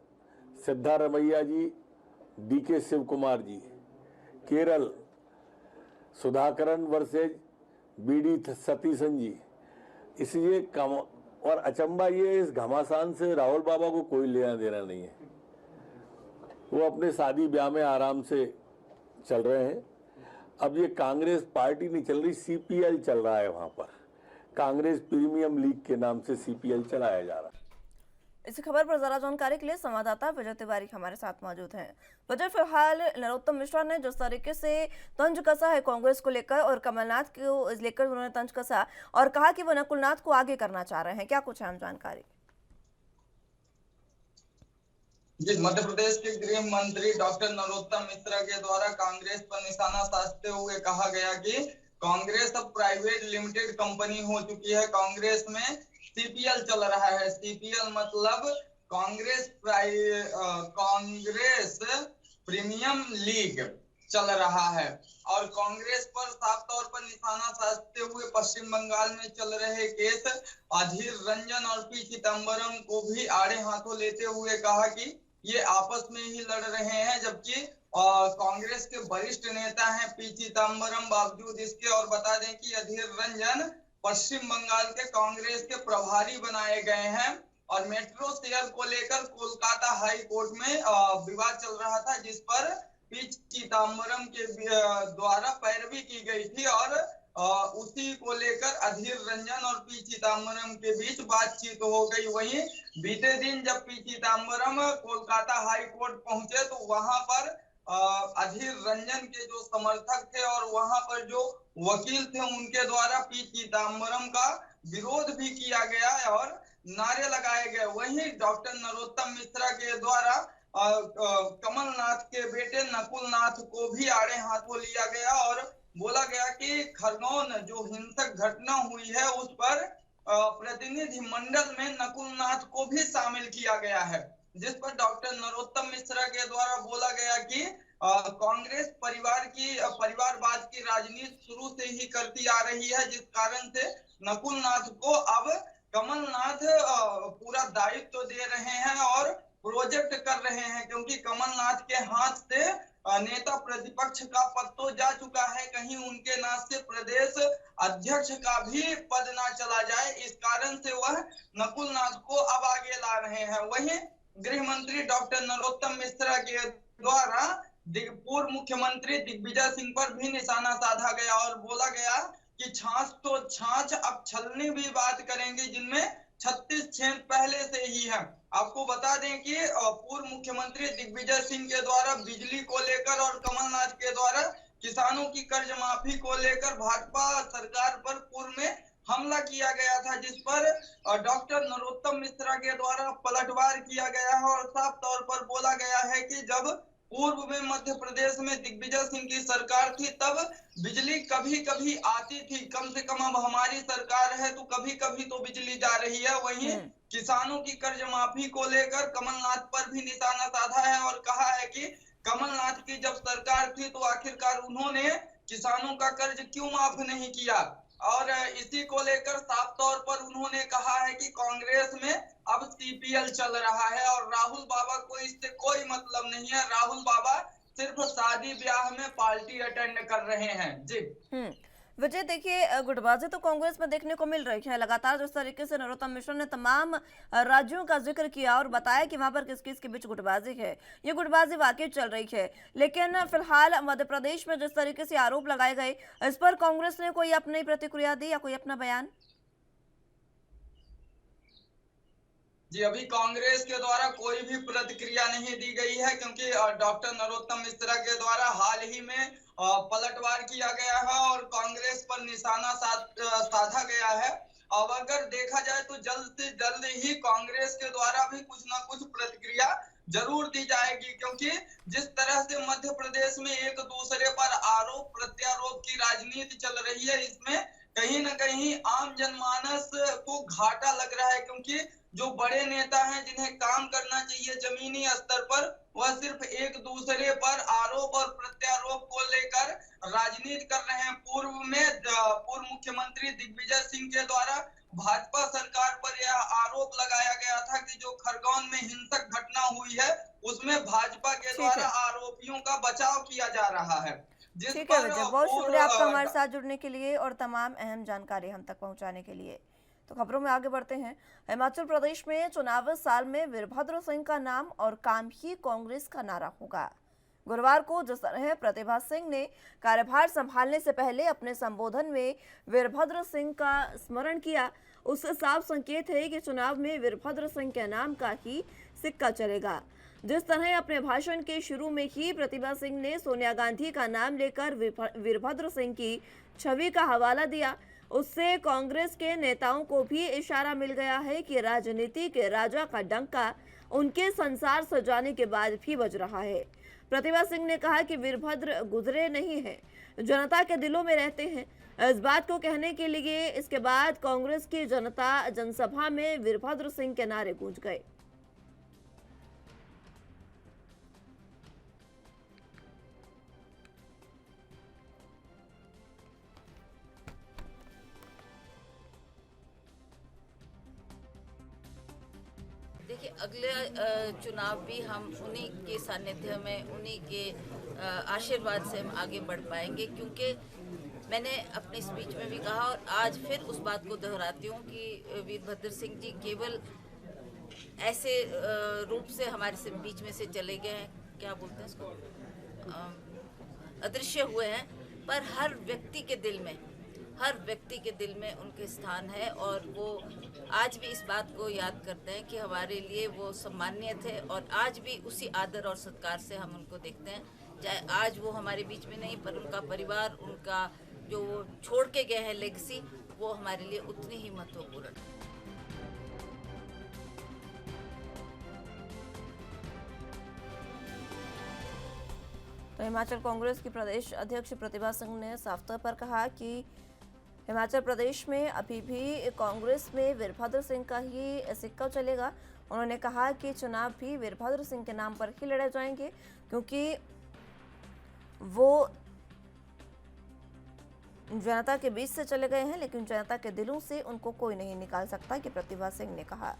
सिद्धारमैया जी, DK Shiv Kumar ji. Kerala Sudhakaran versus BD Satheesan जी। इसलिए और अचंबा ये इस घमासान से राहुल बाबा को कोई लेना देना नहीं है। वो अपने शादी ब्याह में आराम से चल रहे हैं। अब ये कांग्रेस पार्टी नहीं चल रही, सीपीएल चल रहा है। वहां पर कांग्रेस प्रीमियम लीग के नाम से सीपीएल चलाया जा रहा है। इस खबर पर ज्यादा जानकारी के लिए संवाददाता विजय तिवारी हमारे साथ मौजूद हैं। विजय, फिलहाल नरोत्तम मिश्रा ने जिस तरीके से तंज कसा है कांग्रेस को लेकर और कमलनाथ को लेकर उन्होंने तंज कसा और कहा कि वो नकुलनाथ को आगे करना चाह रहे हैं, क्या कुछ अहम जानकारी? जी, मध्य प्रदेश के गृह मंत्री डॉक्टर नरोत्तम मिश्रा के द्वारा कांग्रेस पर निशाना साधते हुए कहा गया कि कांग्रेस अब प्राइवेट लिमिटेड कंपनी हो चुकी है। कांग्रेस में सीपीएल चल रहा है। सीपीएल मतलब कांग्रेस प्रीमियम लीग चल रहा है और कांग्रेस पर साफ तौर पर निशाना साधते हुए पश्चिम बंगाल में चल रहे केस अधीर रंजन और पी चिदम्बरम को भी आड़े हाथों लेते हुए कहा कि ये आपस में ही लड़ रहे हैं, जबकि कांग्रेस के वरिष्ठ नेता हैं पी चिदम्बरम। बावजूद इसके और बता दें कि अधीर रंजन पश्चिम बंगाल के कांग्रेस के प्रभारी बनाए गए हैं और मेट्रो शेयर को लेकर कोलकाता हाई कोर्ट में विवाद चल रहा था, जिस पर पी चिदम्बरम के द्वारा पैरवी की गई थी और उसी को लेकर अधीर रंजन और पी चिदम्बरम के बीच बातचीत हो गई। वहीं बीते दिन जब P Chidambaram Kolkata high court पहुंचे तो वहां पर अधीर रंजन के जो समर्थक थे और वहां पर जो वकील थे उनके द्वारा पी चिदम्बरम का विरोध भी किया गया और नारे लगाए गए। वहीं डॉक्टर नरोत्तम मिश्रा के द्वारा कमलनाथ के बेटे नकुलनाथ को भी आड़े हाथों लिया गया और बोला गया कि खरगोन जो हिंसक घटना हुई है उस पर प्रतिनिधि मंडल में नकुलनाथ को भी शामिल किया गया है, जिस पर डॉक्टर नरोत्तम मिश्रा के द्वारा बोला गया कि कांग्रेस परिवारवाद की राजनीति शुरू से ही करती आ रही है, जिस कारण से नकुलनाथ को अब कमलनाथ पूरा दायित्व दे रहे हैं और प्रोजेक्ट कर रहे हैं, क्योंकि कमलनाथ के हाथ से नेता प्रतिपक्ष का पद तो जा चुका है, कहीं उनके नाम से प्रदेश अध्यक्ष का भी पद ना चला जाए, इस कारण से वह नकुलनाथ को अब आगे ला रहे हैं। वहीं गृह मंत्री डॉक्टर नरोत्तम मिश्रा के द्वारा पूर्व मुख्यमंत्री दिग्विजय सिंह पर भी निशाना साधा गया और बोला गया कि छाछ तो छाछ, अब छलनी भी बात करेंगे, जिनमें 36 छेद पहले से ही है। आपको बता दें कि पूर्व मुख्यमंत्री दिग्विजय सिंह के द्वारा बिजली को लेकर और कमलनाथ के द्वारा किसानों की कर्ज माफी को लेकर भाजपा सरकार पर पूर्व में हमला किया गया था, जिस पर डॉक्टर नरोत्तम मिश्रा के द्वारा पलटवार किया गया है और साफ तौर पर बोला गया है कि जब पूर्व में मध्य प्रदेश में दिग्विजय सिंह की सरकार थी तब बिजली कभी कभी आती थी, कम से कम अब हमारी सरकार है तो कभी कभी तो बिजली जा रही है। वहीं किसानों की कर्ज माफी को लेकर कमलनाथ पर भी निशाना साधा है और कहा है कि कमलनाथ की जब सरकार थी तो आखिरकार उन्होंने किसानों का कर्ज क्यों माफ नहीं किया, और इसी को लेकर साफ तौर पर उन्होंने कहा है कि कांग्रेस में अब सीपीएल चल रहा है और राहुल बाबा को इससे कोई मतलब नहीं है। राहुल बाबा सिर्फ शादी ब्याह में पार्टी अटेंड कर रहे हैं। जी विजय, देखिए गुटबाजी तो कांग्रेस में देखने को मिल रही है लगातार। जिस तरीके से नरोत्तम मिश्रा ने तमाम राज्यों का जिक्र किया और बताया कि वहां पर किस किस के बीच गुटबाजी है, ये गुटबाजी वाकई चल रही है, लेकिन फिलहाल मध्य प्रदेश में जिस तरीके से आरोप लगाए गए, इस पर कांग्रेस ने कोई अपनी प्रतिक्रिया दी या कोई अपना बयान? जी, अभी कांग्रेस के द्वारा कोई भी प्रतिक्रिया नहीं दी गई है, क्योंकि डॉक्टर नरोत्तम मिश्रा के द्वारा हाल ही में पलटवार किया गया है और कांग्रेस पर निशाना साधा गया है। अब अगर देखा जाए तो जल्द से जल्द ही कांग्रेस के द्वारा भी कुछ ना कुछ प्रतिक्रिया जरूर दी जाएगी, क्योंकि जिस तरह से मध्य प्रदेश में एक दूसरे पर आरोप प्रत्यारोप की राजनीति चल रही है, इसमें कहीं ना कहीं आम जनमानस को घाटा लग रहा है, क्योंकि जो बड़े नेता हैं जिन्हें काम करना चाहिए जमीनी स्तर पर, वह सिर्फ एक दूसरे पर आरोप और प्रत्यारोप को लेकर राजनीति कर रहे हैं। पूर्व मुख्यमंत्री दिग्विजय सिंह के द्वारा भाजपा सरकार पर यह आरोप लगाया गया था कि जो खरगोन में हिंसक घटना हुई है उसमें भाजपा के द्वारा आरोपियों का बचाव किया जा रहा है। ठीक है विजय, बहुत शुक्रिया आपका हमारे साथ जुड़ने के लिए और तमाम अहम जानकारी हम तक पहुंचाने के लिए। तो खबरों में आगे बढ़ते हैं। हिमाचल प्रदेश में चुनावी साल में वीरभद्र सिंह का नाम और काम ही कांग्रेस का नारा होगा। गुरुवार को जिस तरह प्रतिभा सिंह ने कार्यभार संभालने से पहले अपने संबोधन में वीरभद्र सिंह का स्मरण किया, उससे साफ संकेत है कि चुनाव में वीरभद्र सिंह के नाम का ही सिक्का चलेगा। जिस तरह अपने भाषण के शुरू में ही प्रतिभा सिंह ने सोनिया गांधी का नाम लेकर वीरभद्र सिंह की छवि का हवाला दिया, उससे कांग्रेस के नेताओं को भी इशारा मिल गया है कि राजनीति के राजा का डंका उनके संसार सजाने के बाद भी बज रहा है। प्रतिभा सिंह ने कहा कि वीरभद्र गुजरे नहीं हैं, जनता के दिलों में रहते हैं। इस बात को कहने के लिए इसके बाद कांग्रेस की जनता जनसभा में वीरभद्र सिंह के नारे गूंज गए। देखिए, अगले चुनाव भी हम उन्हीं के सानिध्य में, उन्हीं के आशीर्वाद से हम आगे बढ़ पाएंगे, क्योंकि मैंने अपने स्पीच में भी कहा और आज फिर उस बात को दोहराती हूँ कि वीरभद्र सिंह जी केवल ऐसे रूप से हमारे से बीच में से चले गए हैं, क्या बोलते हैं इसको, अदृश्य हुए हैं, पर हर व्यक्ति के दिल में उनके स्थान है और वो आज भी इस बात को याद करते हैं कि हमारे लिए वो सम्मानीय थे और आज भी उसी आदर और सत्कार से हम उनको देखते हैं। चाहे आज वो हमारे बीच में नहीं, पर उनका परिवार, उनका जो वो छोड़ के गए हैं लेगेसी, वो हमारे लिए उतनी ही महत्वपूर्ण है। तो हिमाचल कांग्रेस की प्रदेश अध्यक्ष प्रतिभा सिंह ने साफ तौर पर कहा कि हिमाचल प्रदेश में अभी भी कांग्रेस में वीरभद्र सिंह का ही सिक्का चलेगा। उन्होंने कहा कि चुनाव भी वीरभद्र सिंह के नाम पर ही लड़े जाएंगे, क्योंकि वो जनता के बीच से चले गए हैं, लेकिन जनता के दिलों से उनको कोई नहीं निकाल सकता, कि प्रतिभा सिंह ने कहा।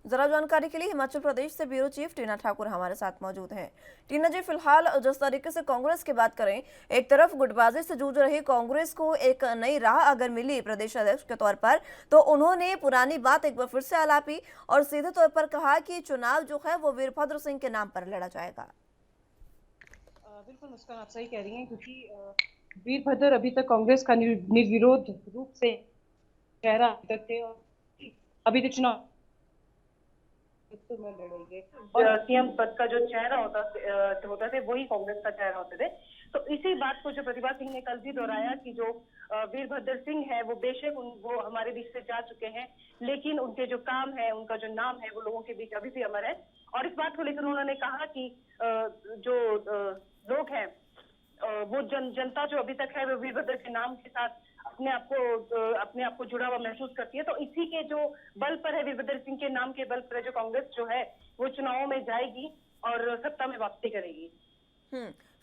जरा जानकारी के लिए हिमाचल प्रदेश से ब्यूरो चीफ टीना ठाकुर हमारे साथ मौजूद हैं। टीना जी, फिलहाल जिस तरीके से कांग्रेस की बात करें, एक तरफ गुटबाजी से जूझ रही कांग्रेस को एक नई राह अगर मिली प्रदेश अध्यक्ष के तौर पर, तो उन्होंने पुरानी बात एक बार फिर से आलापी और सीधे तौर पर कहा कि चुनाव जो है वो वीरभद्र सिंह के नाम पर लड़ा जाएगा। बिल्कुल मुस्कान, आप सही कह रही हैं, क्योंकि वीरभद्र अभी तक कांग्रेस का निर्विरोध रूप से चेहरा थे और अभी तो चुनाव में लड़ेंगे और सीएम पद का जो चेहरा होता थे वही कांग्रेस का चेहरा होते थे। तो इसी बात को जो प्रतिभा सिंह ने कल भी दोहराया कि जो वीरभद्र सिंह है वो बेशक वो हमारे बीच से जा चुके हैं, लेकिन उनके जो काम है, उनका जो नाम है, वो लोगों के बीच अभी भी अमर है। और इस बात को लेकर उन्होंने कहा कि जो लोग हैं वो जनता जो अभी तक है वो वीरभद्र के नाम के साथ अपने आप को जुड़ा हुआ महसूस करती है। तो इसी के जो बल पर है, वीरभद्र सिंह के नाम के बल पर जो कांग्रेस जो है वो चुनावों में जाएगी और सत्ता में वापसी करेगी।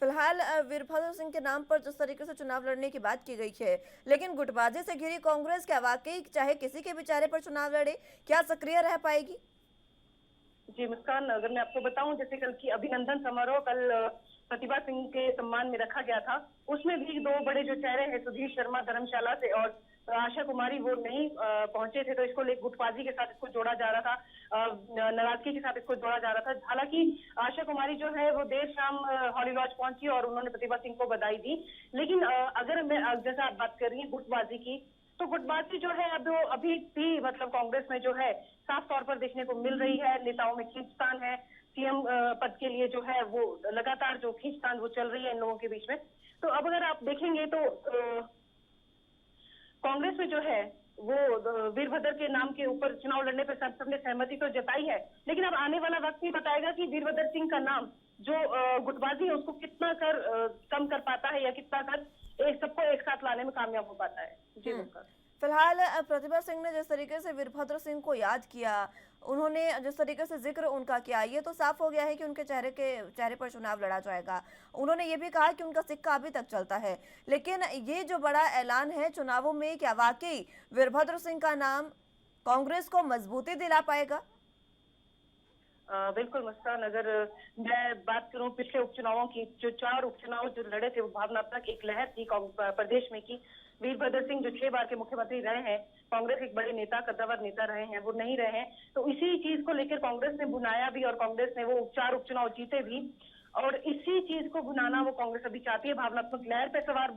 फिलहाल वीरभद्र सिंह के नाम पर जिस तरीके से चुनाव लड़ने की बात की गई है, लेकिन गुटबाजी से घिरी कांग्रेस क्या वाकई चाहे किसी के भी चेहरे पर चुनाव लड़े, क्या सक्रिय रह पाएगी? जी मुस्कान, अगर मैं आपको बताऊं, जैसे कल की अभिनंदन समारोह कल प्रतिभा सिंह के सम्मान में रखा गया था, उसमें भी दो बड़े जो चेहरे हैं, सुधीर शर्मा धर्मशाला से और आशा कुमारी, वो नहीं पहुंचे थे। तो इसको लेकर गुटबाजी के साथ इसको जोड़ा जा रहा था, नाराजगी के साथ इसको जोड़ा जा रहा था। हालांकि आशा कुमारी जो है वो देर शाम हॉली लॉज पहुंची और उन्होंने प्रतिभा सिंह को बधाई दी। लेकिन अगर मैं जैसा आप बात कर रही है गुटबाजी की, तो गुटबाजी जो है अब अभी भी मतलब कांग्रेस में जो है साफ तौर पर देखने को मिल रही है। नेताओं में खींचतान है, सीएम पद के लिए जो है वो लगातार जो खींचतान वो चल रही है इन लोगों के बीच में। तो अब अगर आप देखेंगे तो कांग्रेस में जो है वो वीरभद्र के नाम के ऊपर चुनाव लड़ने पर सबने सहमति तो जताई है, लेकिन अब आने वाला वक्त ही बताएगा कि वीरभद्र सिंह का नाम जो गुटबाजी है उसको कितना कम कर पाता है या कितना सबको एक साथ लाने में कामयाब हो पाता है। जी नमस्कार। फिलहाल प्रतिभा सिंह ने जिस तरीके से वीरभद्र सिंह को याद किया, उन्होंने जिस तरीके से जिक्र उनका किया, ये तो साफ हो गया है कि उनके चेहरे पर चुनाव लड़ा जाएगा। उन्होंने ये भी कहा कि उनका सिक्का अभी तक चलता है, लेकिन ये जो बड़ा ऐलान है चुनावों में, क्या वाकई वीरभद्र सिंह का नाम कांग्रेस को मजबूती दिला पाएगा? बिल्कुल मुस्कान, अगर मैं बात करूं पिछले उपचुनावों की, जो 4 उपचुनाव जो लड़े थे वो भावनात्मक एक लहर थी प्रदेश में की। वीरभद्र सिंह जो 6 बार के मुख्यमंत्री रहे हैं, कांग्रेस एक बड़े नेता, कद्दावर नेता रहे हैं, वो नहीं रहे हैं। तो इसी चीज को लेकर कांग्रेस ने बुनाया भी और कांग्रेस ने वो 4 उपचुनाव जीते भी, और इसी चीज को बुनाना वो कांग्रेस अभी चाहती है। भावनात्मक लहर पे सवार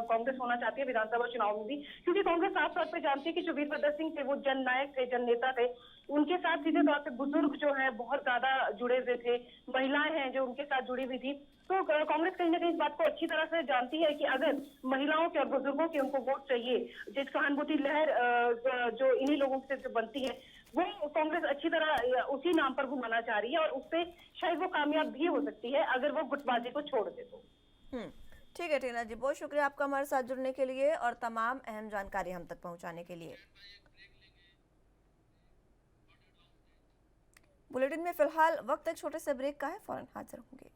कांग्रेस होना चाहती है विधानसभा चुनाव में भी, क्योंकि कांग्रेस साफ तौर पर जानती है कि जो वीरभद्र सिंह थे वो जननायक थे, जननेता थे। उनके साथ सीधे तौर पे बुजुर्ग जो है बहुत ज्यादा जुड़े हुए थे, महिलाएं हैं जो उनके साथ जुड़ी हुई थी। तो कांग्रेस कहीं ना कहीं इस बात को अच्छी तरह से जानती है कि अगर महिलाओं के और बुजुर्गों के उनको वोट चाहिए, जिस सहानुभूति लहर जो इन्हीं लोगों से जो बनती है, वो कांग्रेस अच्छी तरह उसी नाम पर घुमाना चाह रही है और उससे शायद वो कामयाब भी हो सकती है अगर वो गुटबाजी को छोड़ दे तो। ठीक है टीना जी, बहुत शुक्रिया आपका हमारे साथ जुड़ने के लिए और तमाम अहम जानकारी हम तक पहुंचाने के लिए। बुलेटिन में फिलहाल वक्त एक छोटे से ब्रेक का है, फौरन हाजिर होंगे।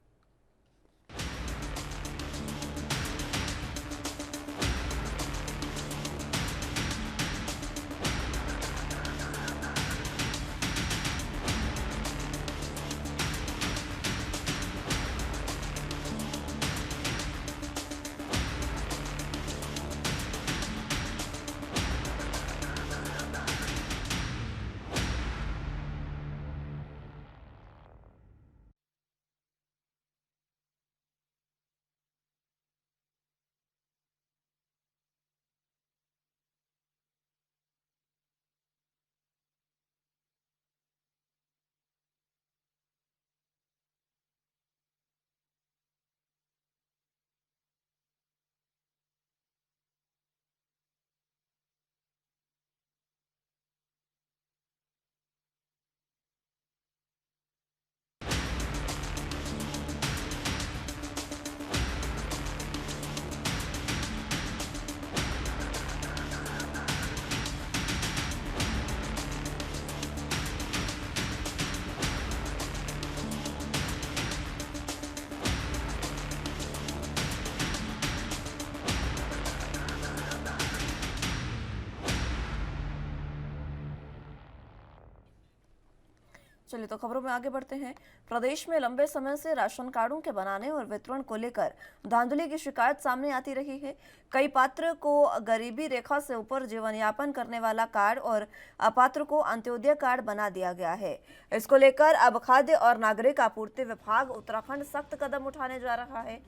चलिए तो खबरों में आगे बढ़ते हैं। प्रदेश में लंबे समय से राशन कार्डों के बनाने और वितरण को लेकर धांधली की शिकायत सामने आती रही है। कई पात्र को गरीबी रेखा से ऊपर जीवन यापन करने वाला कार्ड और अपात्र को अंत्योदय कार्ड बना दिया गया है। इसको लेकर अब खाद्य और नागरिक आपूर्ति विभाग उत्तराखंड सख्त कदम उठाने जा रहा है।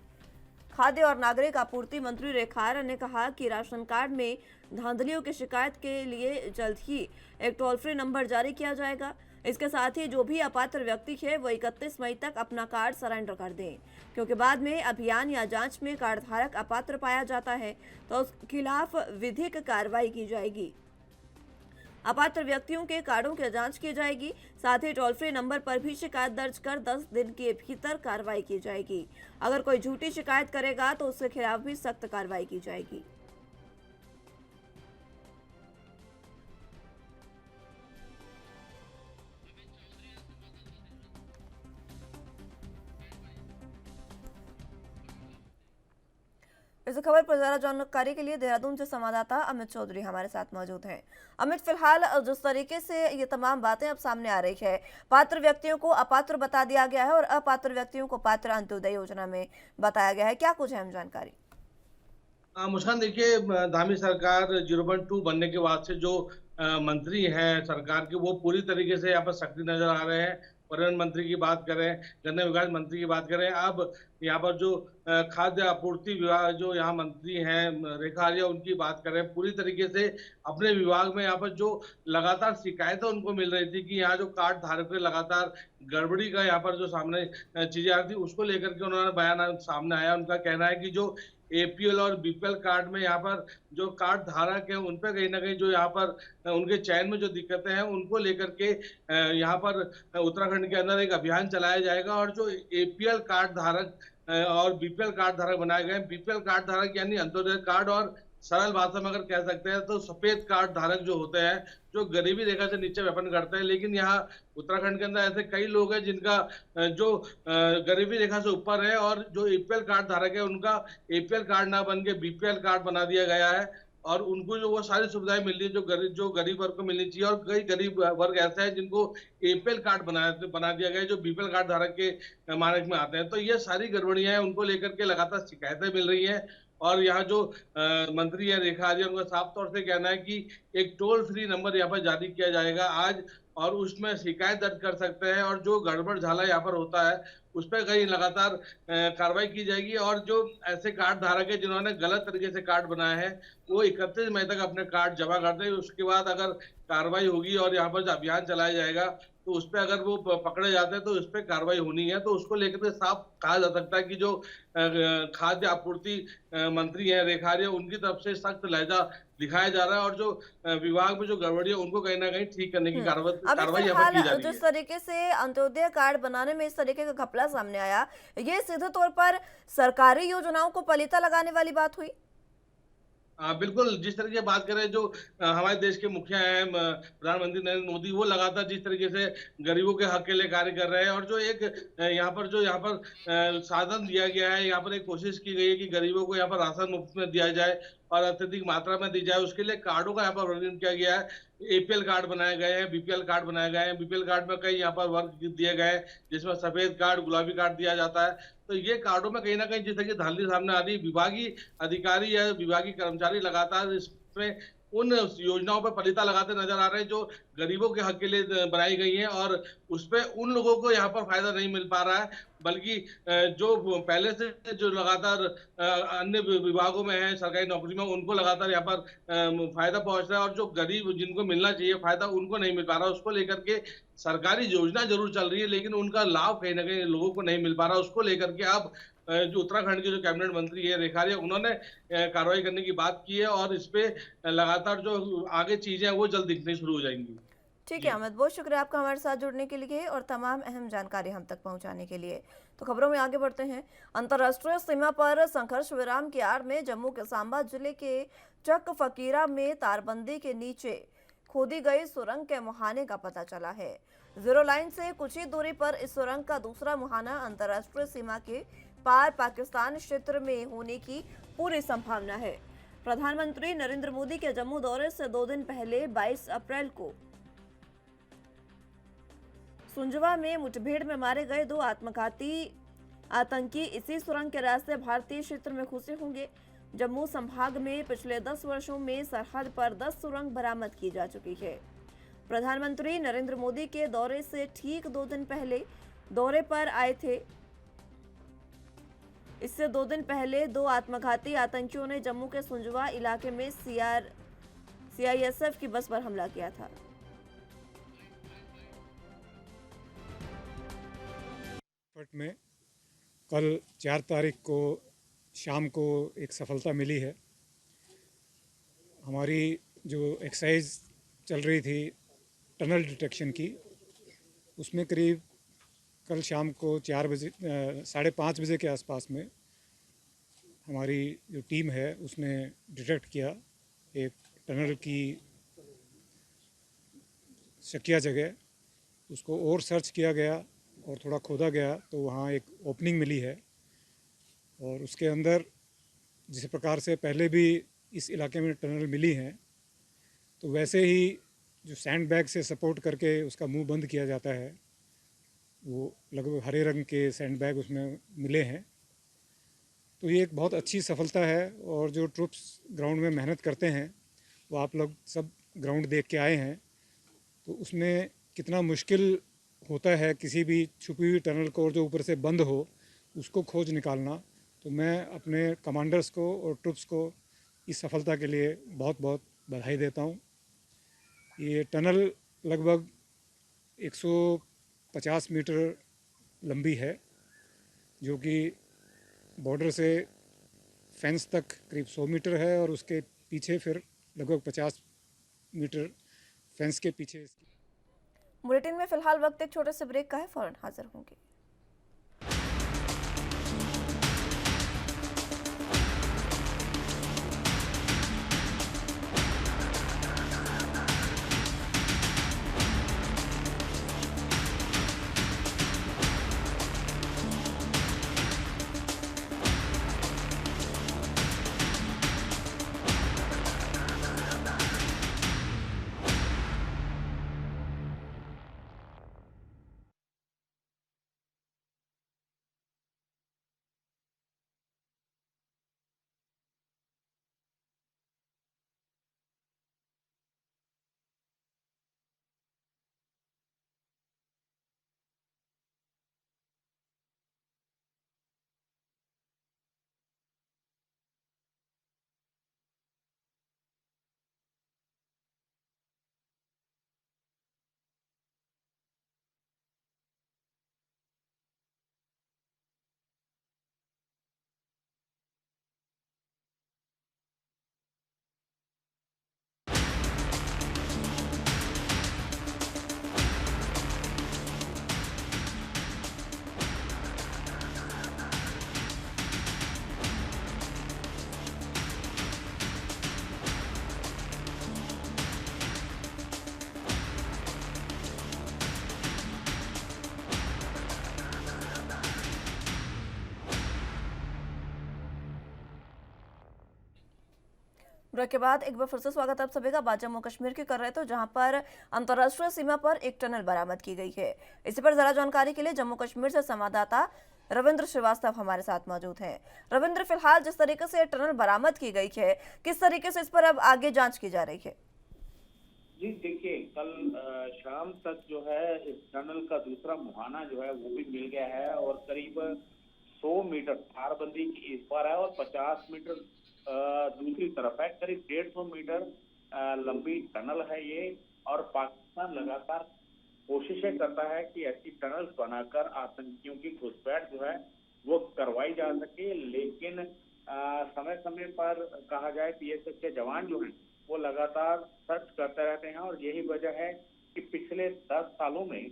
खाद्य और नागरिक आपूर्ति मंत्री रेखा आर्य ने कहा कि राशन कार्ड में धांधलियों की शिकायत के लिए जल्द ही एक टोल फ्री नंबर जारी किया जाएगा। इसके साथ ही जो भी अपात्र व्यक्ति है वो 31 मई तक अपना कार्ड सरेंडर कर दें, क्योंकि बाद में अभियान या जांच में कार्ड धारक अपात्र पाया जाता है तो उसके खिलाफ विधिक कार्रवाई की जाएगी। अपात्र व्यक्तियों के कार्डों की जांच की जाएगी। साथ ही टोल फ्री नंबर पर भी शिकायत दर्ज कर 10 दिन के भीतर कार्रवाई की जाएगी। अगर कोई झूठी शिकायत करेगा तो उसके खिलाफ भी सख्त कार्रवाई की जाएगी। इस खबर पर ज्यादा जानकारी के लिए देहरादून से संवाददाता अमित चौधरी हमारे साथ मौजूद हैं। अमित, फिलहाल जिस तरीके से ये तमाम बातें अब सामने आ रही है, पात्र व्यक्तियों को अपात्र बता दिया गया है और अपात्र व्यक्तियों को पात्र अंत्योदय योजना में बताया गया है, क्या कुछ अहम जानकारी? मुस्कान, देखिए, धामी सरकार 0.2 बनने के बाद से जो मंत्री हैं सरकार के, वो पूरी तरीके से यहाँ पर सक्रिय नजर आ रहे हैं। पर्यावरण मंत्री की बात करें, गन्ना विकास मंत्री की बात करें, अब यहाँ पर जो खाद्य आपूर्ति विभाग जो यहाँ मंत्री हैं रेखा आर्या, उनकी बात करें, पूरी तरीके से अपने विभाग में यहाँ पर जो लगातार शिकायतें उनको मिल रही थी कि यहाँ जो कार्ड धारक के लगातार गड़बड़ी का यहाँ पर जो सामने चीजें आ रही थी, उसको लेकर के उन्होंने बयान सामने आया। उनका कहना है कि जो एपीएल और बीपीएल कार्ड में यहाँ पर जो कार्ड धारक है, उन पर कहीं ना कहीं जो यहाँ पर उनके चयन में जो दिक्कतें हैं, उनको लेकर के यहाँ पर उत्तराखंड के अंदर एक अभियान चलाया जाएगा। और जो एपीएल कार्ड धारक और बीपीएल कार्ड धारक बनाए गए, बीपीएल कार्ड धारक यानी अंत्योदय कार्ड, और सरल भाषा में अगर कह सकते हैं तो सफेद कार्ड धारक जो होते हैं, जो गरीबी रेखा से नीचे व्यापन करते हैं। लेकिन यहाँ उत्तराखंड के अंदर ऐसे कई लोग हैं जिनका जो गरीबी रेखा से ऊपर है, और जो एपीएल कार्ड धारक है उनका एपीएल कार्ड ना बन के बीपीएल कार्ड बना दिया गया है, और उनको जो वो सारी सुविधाएं मिल रही है जो गरीब वर्ग को मिलनी चाहिए। और कई गरीब वर्ग ऐसे हैं जिनको एपीएल कार्ड बना दिया गया है, जो बीपीएल कार्ड धारक के मानक में आते हैं। तो ये सारी गड़बड़ियां हैं, उनको लेकर के लगातार शिकायतें मिल रही हैं। और यहाँ जो मंत्री है रेखा आर्या, उनका साफ तौर से कहना है कि एक टोल फ्री नंबर यहाँ पर जारी किया जाएगा आज, और उसमें शिकायत दर्ज कर सकते हैं, और जो गड़बड़ झाला यहाँ पर होता है उस पर कहीं लगातार कार्रवाई की जाएगी। और जो ऐसे कार्ड धारक है जिन्होंने गलत तरीके से कार्ड बनाए हैं, वो 31 मई तक अपने कार्ड जमा कर दें। उसके बाद अगर कार्रवाई होगी और यहाँ पर अभियान चलाया जाएगा, तो उस पर अगर वो पकड़े जाते हैं तो उस पर कार्रवाई होनी है। तो उसको लेकर के साफ कहा जा सकता है कि जो खाद्य आपूर्ति मंत्री है रेखा आर्या, उनकी तरफ से सख्त लहजा दिखाया जा रहा है, और जो विभाग में जो गड़बड़ी है उनको कहीं ना कहीं ठीक करने की कार्रवाई यहाँ पर की जा रही है। जिस तरीके से अंत्योदय कार्ड बनाने में इस तरीके का घपला सामने आया, ये सीधे तौर पर सरकारी योजनाओं को पलीता लगाने वाली बात हुई। बिल्कुल, जिस तरीके से बात करें, जो हमारे देश के मुखिया हैं प्रधानमंत्री नरेंद्र मोदी, वो लगातार जिस तरीके से गरीबों के हक के लिए कार्य कर रहे हैं, और जो एक यहाँ पर साधन दिया गया है, यहाँ पर एक कोशिश की गई है कि गरीबों को यहाँ पर राशन मुफ्त में दिया जाए और अत्यधिक मात्रा में दी जाए। उसके लिए कार्डों का यहाँ पर वर्णन किया गया है। एपीएल कार्ड बनाए गए हैं, बीपीएल कार्ड बनाए गए हैं। बीपीएल कार्ड में कई यहाँ पर वर्ग दिए गए हैं, जिसमें सफेद कार्ड, गुलाबी कार्ड दिया जाता है। तो ये कार्डों में कहीं ना कहीं जिस तरह की धांधली सामने आ रही, विभागीय अधिकारी या विभागीय कर्मचारी लगातार इसमें उन योजनाओं पर पलीता लगाते नजर आ रहे हैं जो गरीबों के हक के लिए बनाई गई हैं, और उस पर उन लोगों को यहाँ पर फायदा नहीं मिल पा रहा है, बल्कि जो पहले से जो लगातार अन्य विभागों में है, सरकारी नौकरी में, उनको लगातार यहाँ पर फायदा पहुंच रहा है, और जो गरीब जिनको मिलना चाहिए फायदा, उनको नहीं मिल पा रहा। उसको लेकर के सरकारी योजना जरूर चल रही है, लेकिन उनका लाभ कहीं ना कहीं लोगों को नहीं मिल पा रहा। उसको लेकर के अब जो उत्तराखंड के जो कैबिनेट मंत्री है रेखा आर्या, उन्होंने कार्रवाई करने की बात की है, और इस पे लगातार जो आगे चीजें हैं वो जल्द दिखनी शुरू हो जाएंगी। ठीक है अमित, बहुत शुक्रिया आपका हमारे साथ जुड़ने के लिए और तमाम अहम जानकारी हम तक पहुंचाने के लिए। तो खबरों में आगे बढ़ते हैं। अंतर्राष्ट्रीय सीमा पर संघर्ष विराम की आड़ में जम्मू के सांबा जिले के चक फकीरा में तारबंदी के नीचे खोदी गई सुरंग के मुहाने का पता चला है। जीरो लाइन से कुछ ही दूरी पर इस सुरंग का दूसरा मुहाना अंतर्राष्ट्रीय सीमा के पार पाकिस्तान क्षेत्र में होने की पूरी संभावना है। प्रधानमंत्री नरेंद्र मोदी के जम्मू दौरे से 2 दिन पहले 22 अप्रैल को सुंजवा में मुठभेड़ में मारे गए 2 आत्मघाती आतंकी इसी सुरंग के रास्ते भारतीय क्षेत्र में घुसे होंगे। जम्मू संभाग में पिछले 10 वर्षों में सरहद पर 10 सुरंग बरामद की जा चुकी है। प्रधानमंत्री नरेंद्र मोदी के दौरे से ठीक 2 दिन पहले दौरे पर आए थे। इससे 2 दिन पहले 2 आत्मघाती आतंकियों ने जम्मू के सुंजवा इलाके में सीआईएसएफ की बस पर हमला किया था। में कल 4 तारीख को शाम को एक सफलता मिली है। हमारी जो एक्सरसाइज चल रही थी टनल डिटेक्शन की, उसमें करीब कल शाम को 4 बजे 5:30 बजे के आसपास में हमारी जो टीम है उसने डिटेक्ट किया एक टनल की शकिया जगह। उसको और सर्च किया गया और थोड़ा खोदा गया तो वहाँ एक ओपनिंग मिली है, और उसके अंदर जिस प्रकार से पहले भी इस इलाके में टनल मिली हैं, तो वैसे ही जो सैंड बैग से सपोर्ट करके उसका मुंह बंद किया जाता है, वो लगभग हरे रंग के सैंड बैग उसमें मिले हैं। तो ये एक बहुत अच्छी सफलता है। और जो ट्रूप्स ग्राउंड में मेहनत करते हैं, वो आप लोग सब ग्राउंड देख के आए हैं, तो उसमें कितना मुश्किल होता है किसी भी छुपी हुई टनल को, और जो ऊपर से बंद हो उसको खोज निकालना। तो मैं अपने कमांडर्स को और ट्रूप्स को इस सफलता के लिए बहुत बहुत बधाई देता हूँ। ये टनल लगभग 150 मीटर लंबी है, जो कि बॉर्डर से फेंस तक करीब 100 मीटर है, और उसके पीछे फिर लगभग 50 मीटर फेंस के पीछे। बुलेटिन में फिलहाल वक्त एक छोटे से ब्रेक का है, फौरन हाजिर होंगे। ब्रेक के बाद एक बार फिर से स्वागत है आप सभी का। बात जम्मू कश्मीर की कर रहे थे, जहां पर अंतर्राष्ट्रीय सीमा पर एक टनल बरामद की गई है। इसी पर जरा जानकारी के लिए जम्मू कश्मीर से संवाददाता रविंद्र श्रीवास्तव हमारे साथ मौजूद हैं। रविंद्र, फिलहाल जिस तरीके से टनल बरामद की गई है, किस तरीके से इस पर अब आगे जांच की जा रही है? जी देखिए, कल शाम तक जो है इस टनल का दूसरा मुहाना जो है वो भी मिल गया है, और करीब 100 मीटर तारबंदी की इस पर है और 50 मीटर दूसरी तरफ है। करीब 150 मीटर लंबी टनल है ये, और पाकिस्तान लगातार कोशिशें करता है कि ऐसी टनल बनाकर आतंकियों की घुसपैठ जो है वो करवाई जा सके। लेकिन समय समय पर कहा जाए बीएसएफ के जवान जो हैं वो लगातार सर्च करते रहते हैं, और यही वजह है कि पिछले 10 सालों में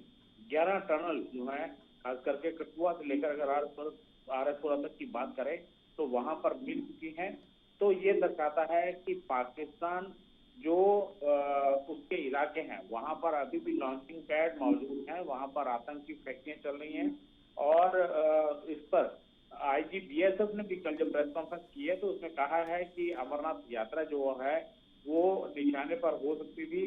11 टनल जो है, खास करके कठुआ से लेकर अगर आरएसपुरा तक की बात करें तो वहां पर मिल चुकी हैं। तो ये दर्शाता है कि पाकिस्तान जो उसके इलाके हैं वहां पर अभी भी लॉन्चिंग पैड मौजूद हैं, वहां पर आतंकी फैक्ट्रियां चल रही हैं। और इस पर आईजी बीएसएफ ने भी कल जब प्रेस कॉन्फ्रेंस की है तो उसने कहा है कि अमरनाथ यात्रा जो है वो निशाने पर हो सकती थी,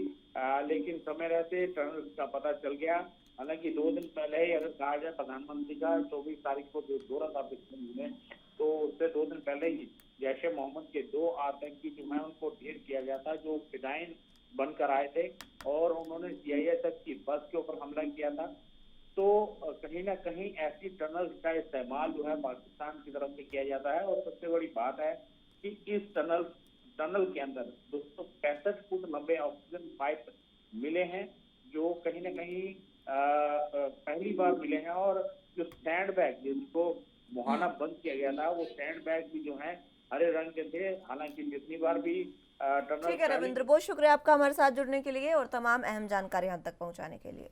लेकिन समय रहते टनल का पता चल गया। हालांकि 2 दिन पहले ही अगर कहा जाए, प्रधानमंत्री का 24 तारीख को जो दौरा था में, तो उससे 2 दिन पहले ही जैश ए मोहम्मद के 2 आतंकी जो है उनको ढेर किया गया था, जो फिदायीन बनकर आए थे, और उन्होंने सीआईएसएफ की बस के ऊपर हमला किया था। तो कहीं ना कहीं ऐसी टनल का इस्तेमाल जो है पाकिस्तान की तरफ से किया जाता है। और सबसे बड़ी बात है कि इस टनल के अंदर 265 फुट लंबे ऑक्सीजन पाइप मिले हैं, जो कहीं ना कहीं पहली बार मिले हैं। और जो सैंड बैग जिसको मुहाना बंद किया गया था, वो सैंड बैग भी जो है हरे रंग के थे। हालांकि जितनी बार भी टनल। ठीक है रविंद्र, बहुत शुक्रिया आपका हमारे साथ जुड़ने के लिए और तमाम अहम जानकारी हम तक पहुंचाने के लिए।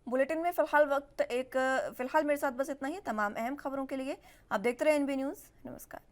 बुलेटिन में फिलहाल मेरे साथ बस इतना ही। तमाम अहम खबरों के लिए आप देखते रहे एनबी न्यूज़। नमस्कार।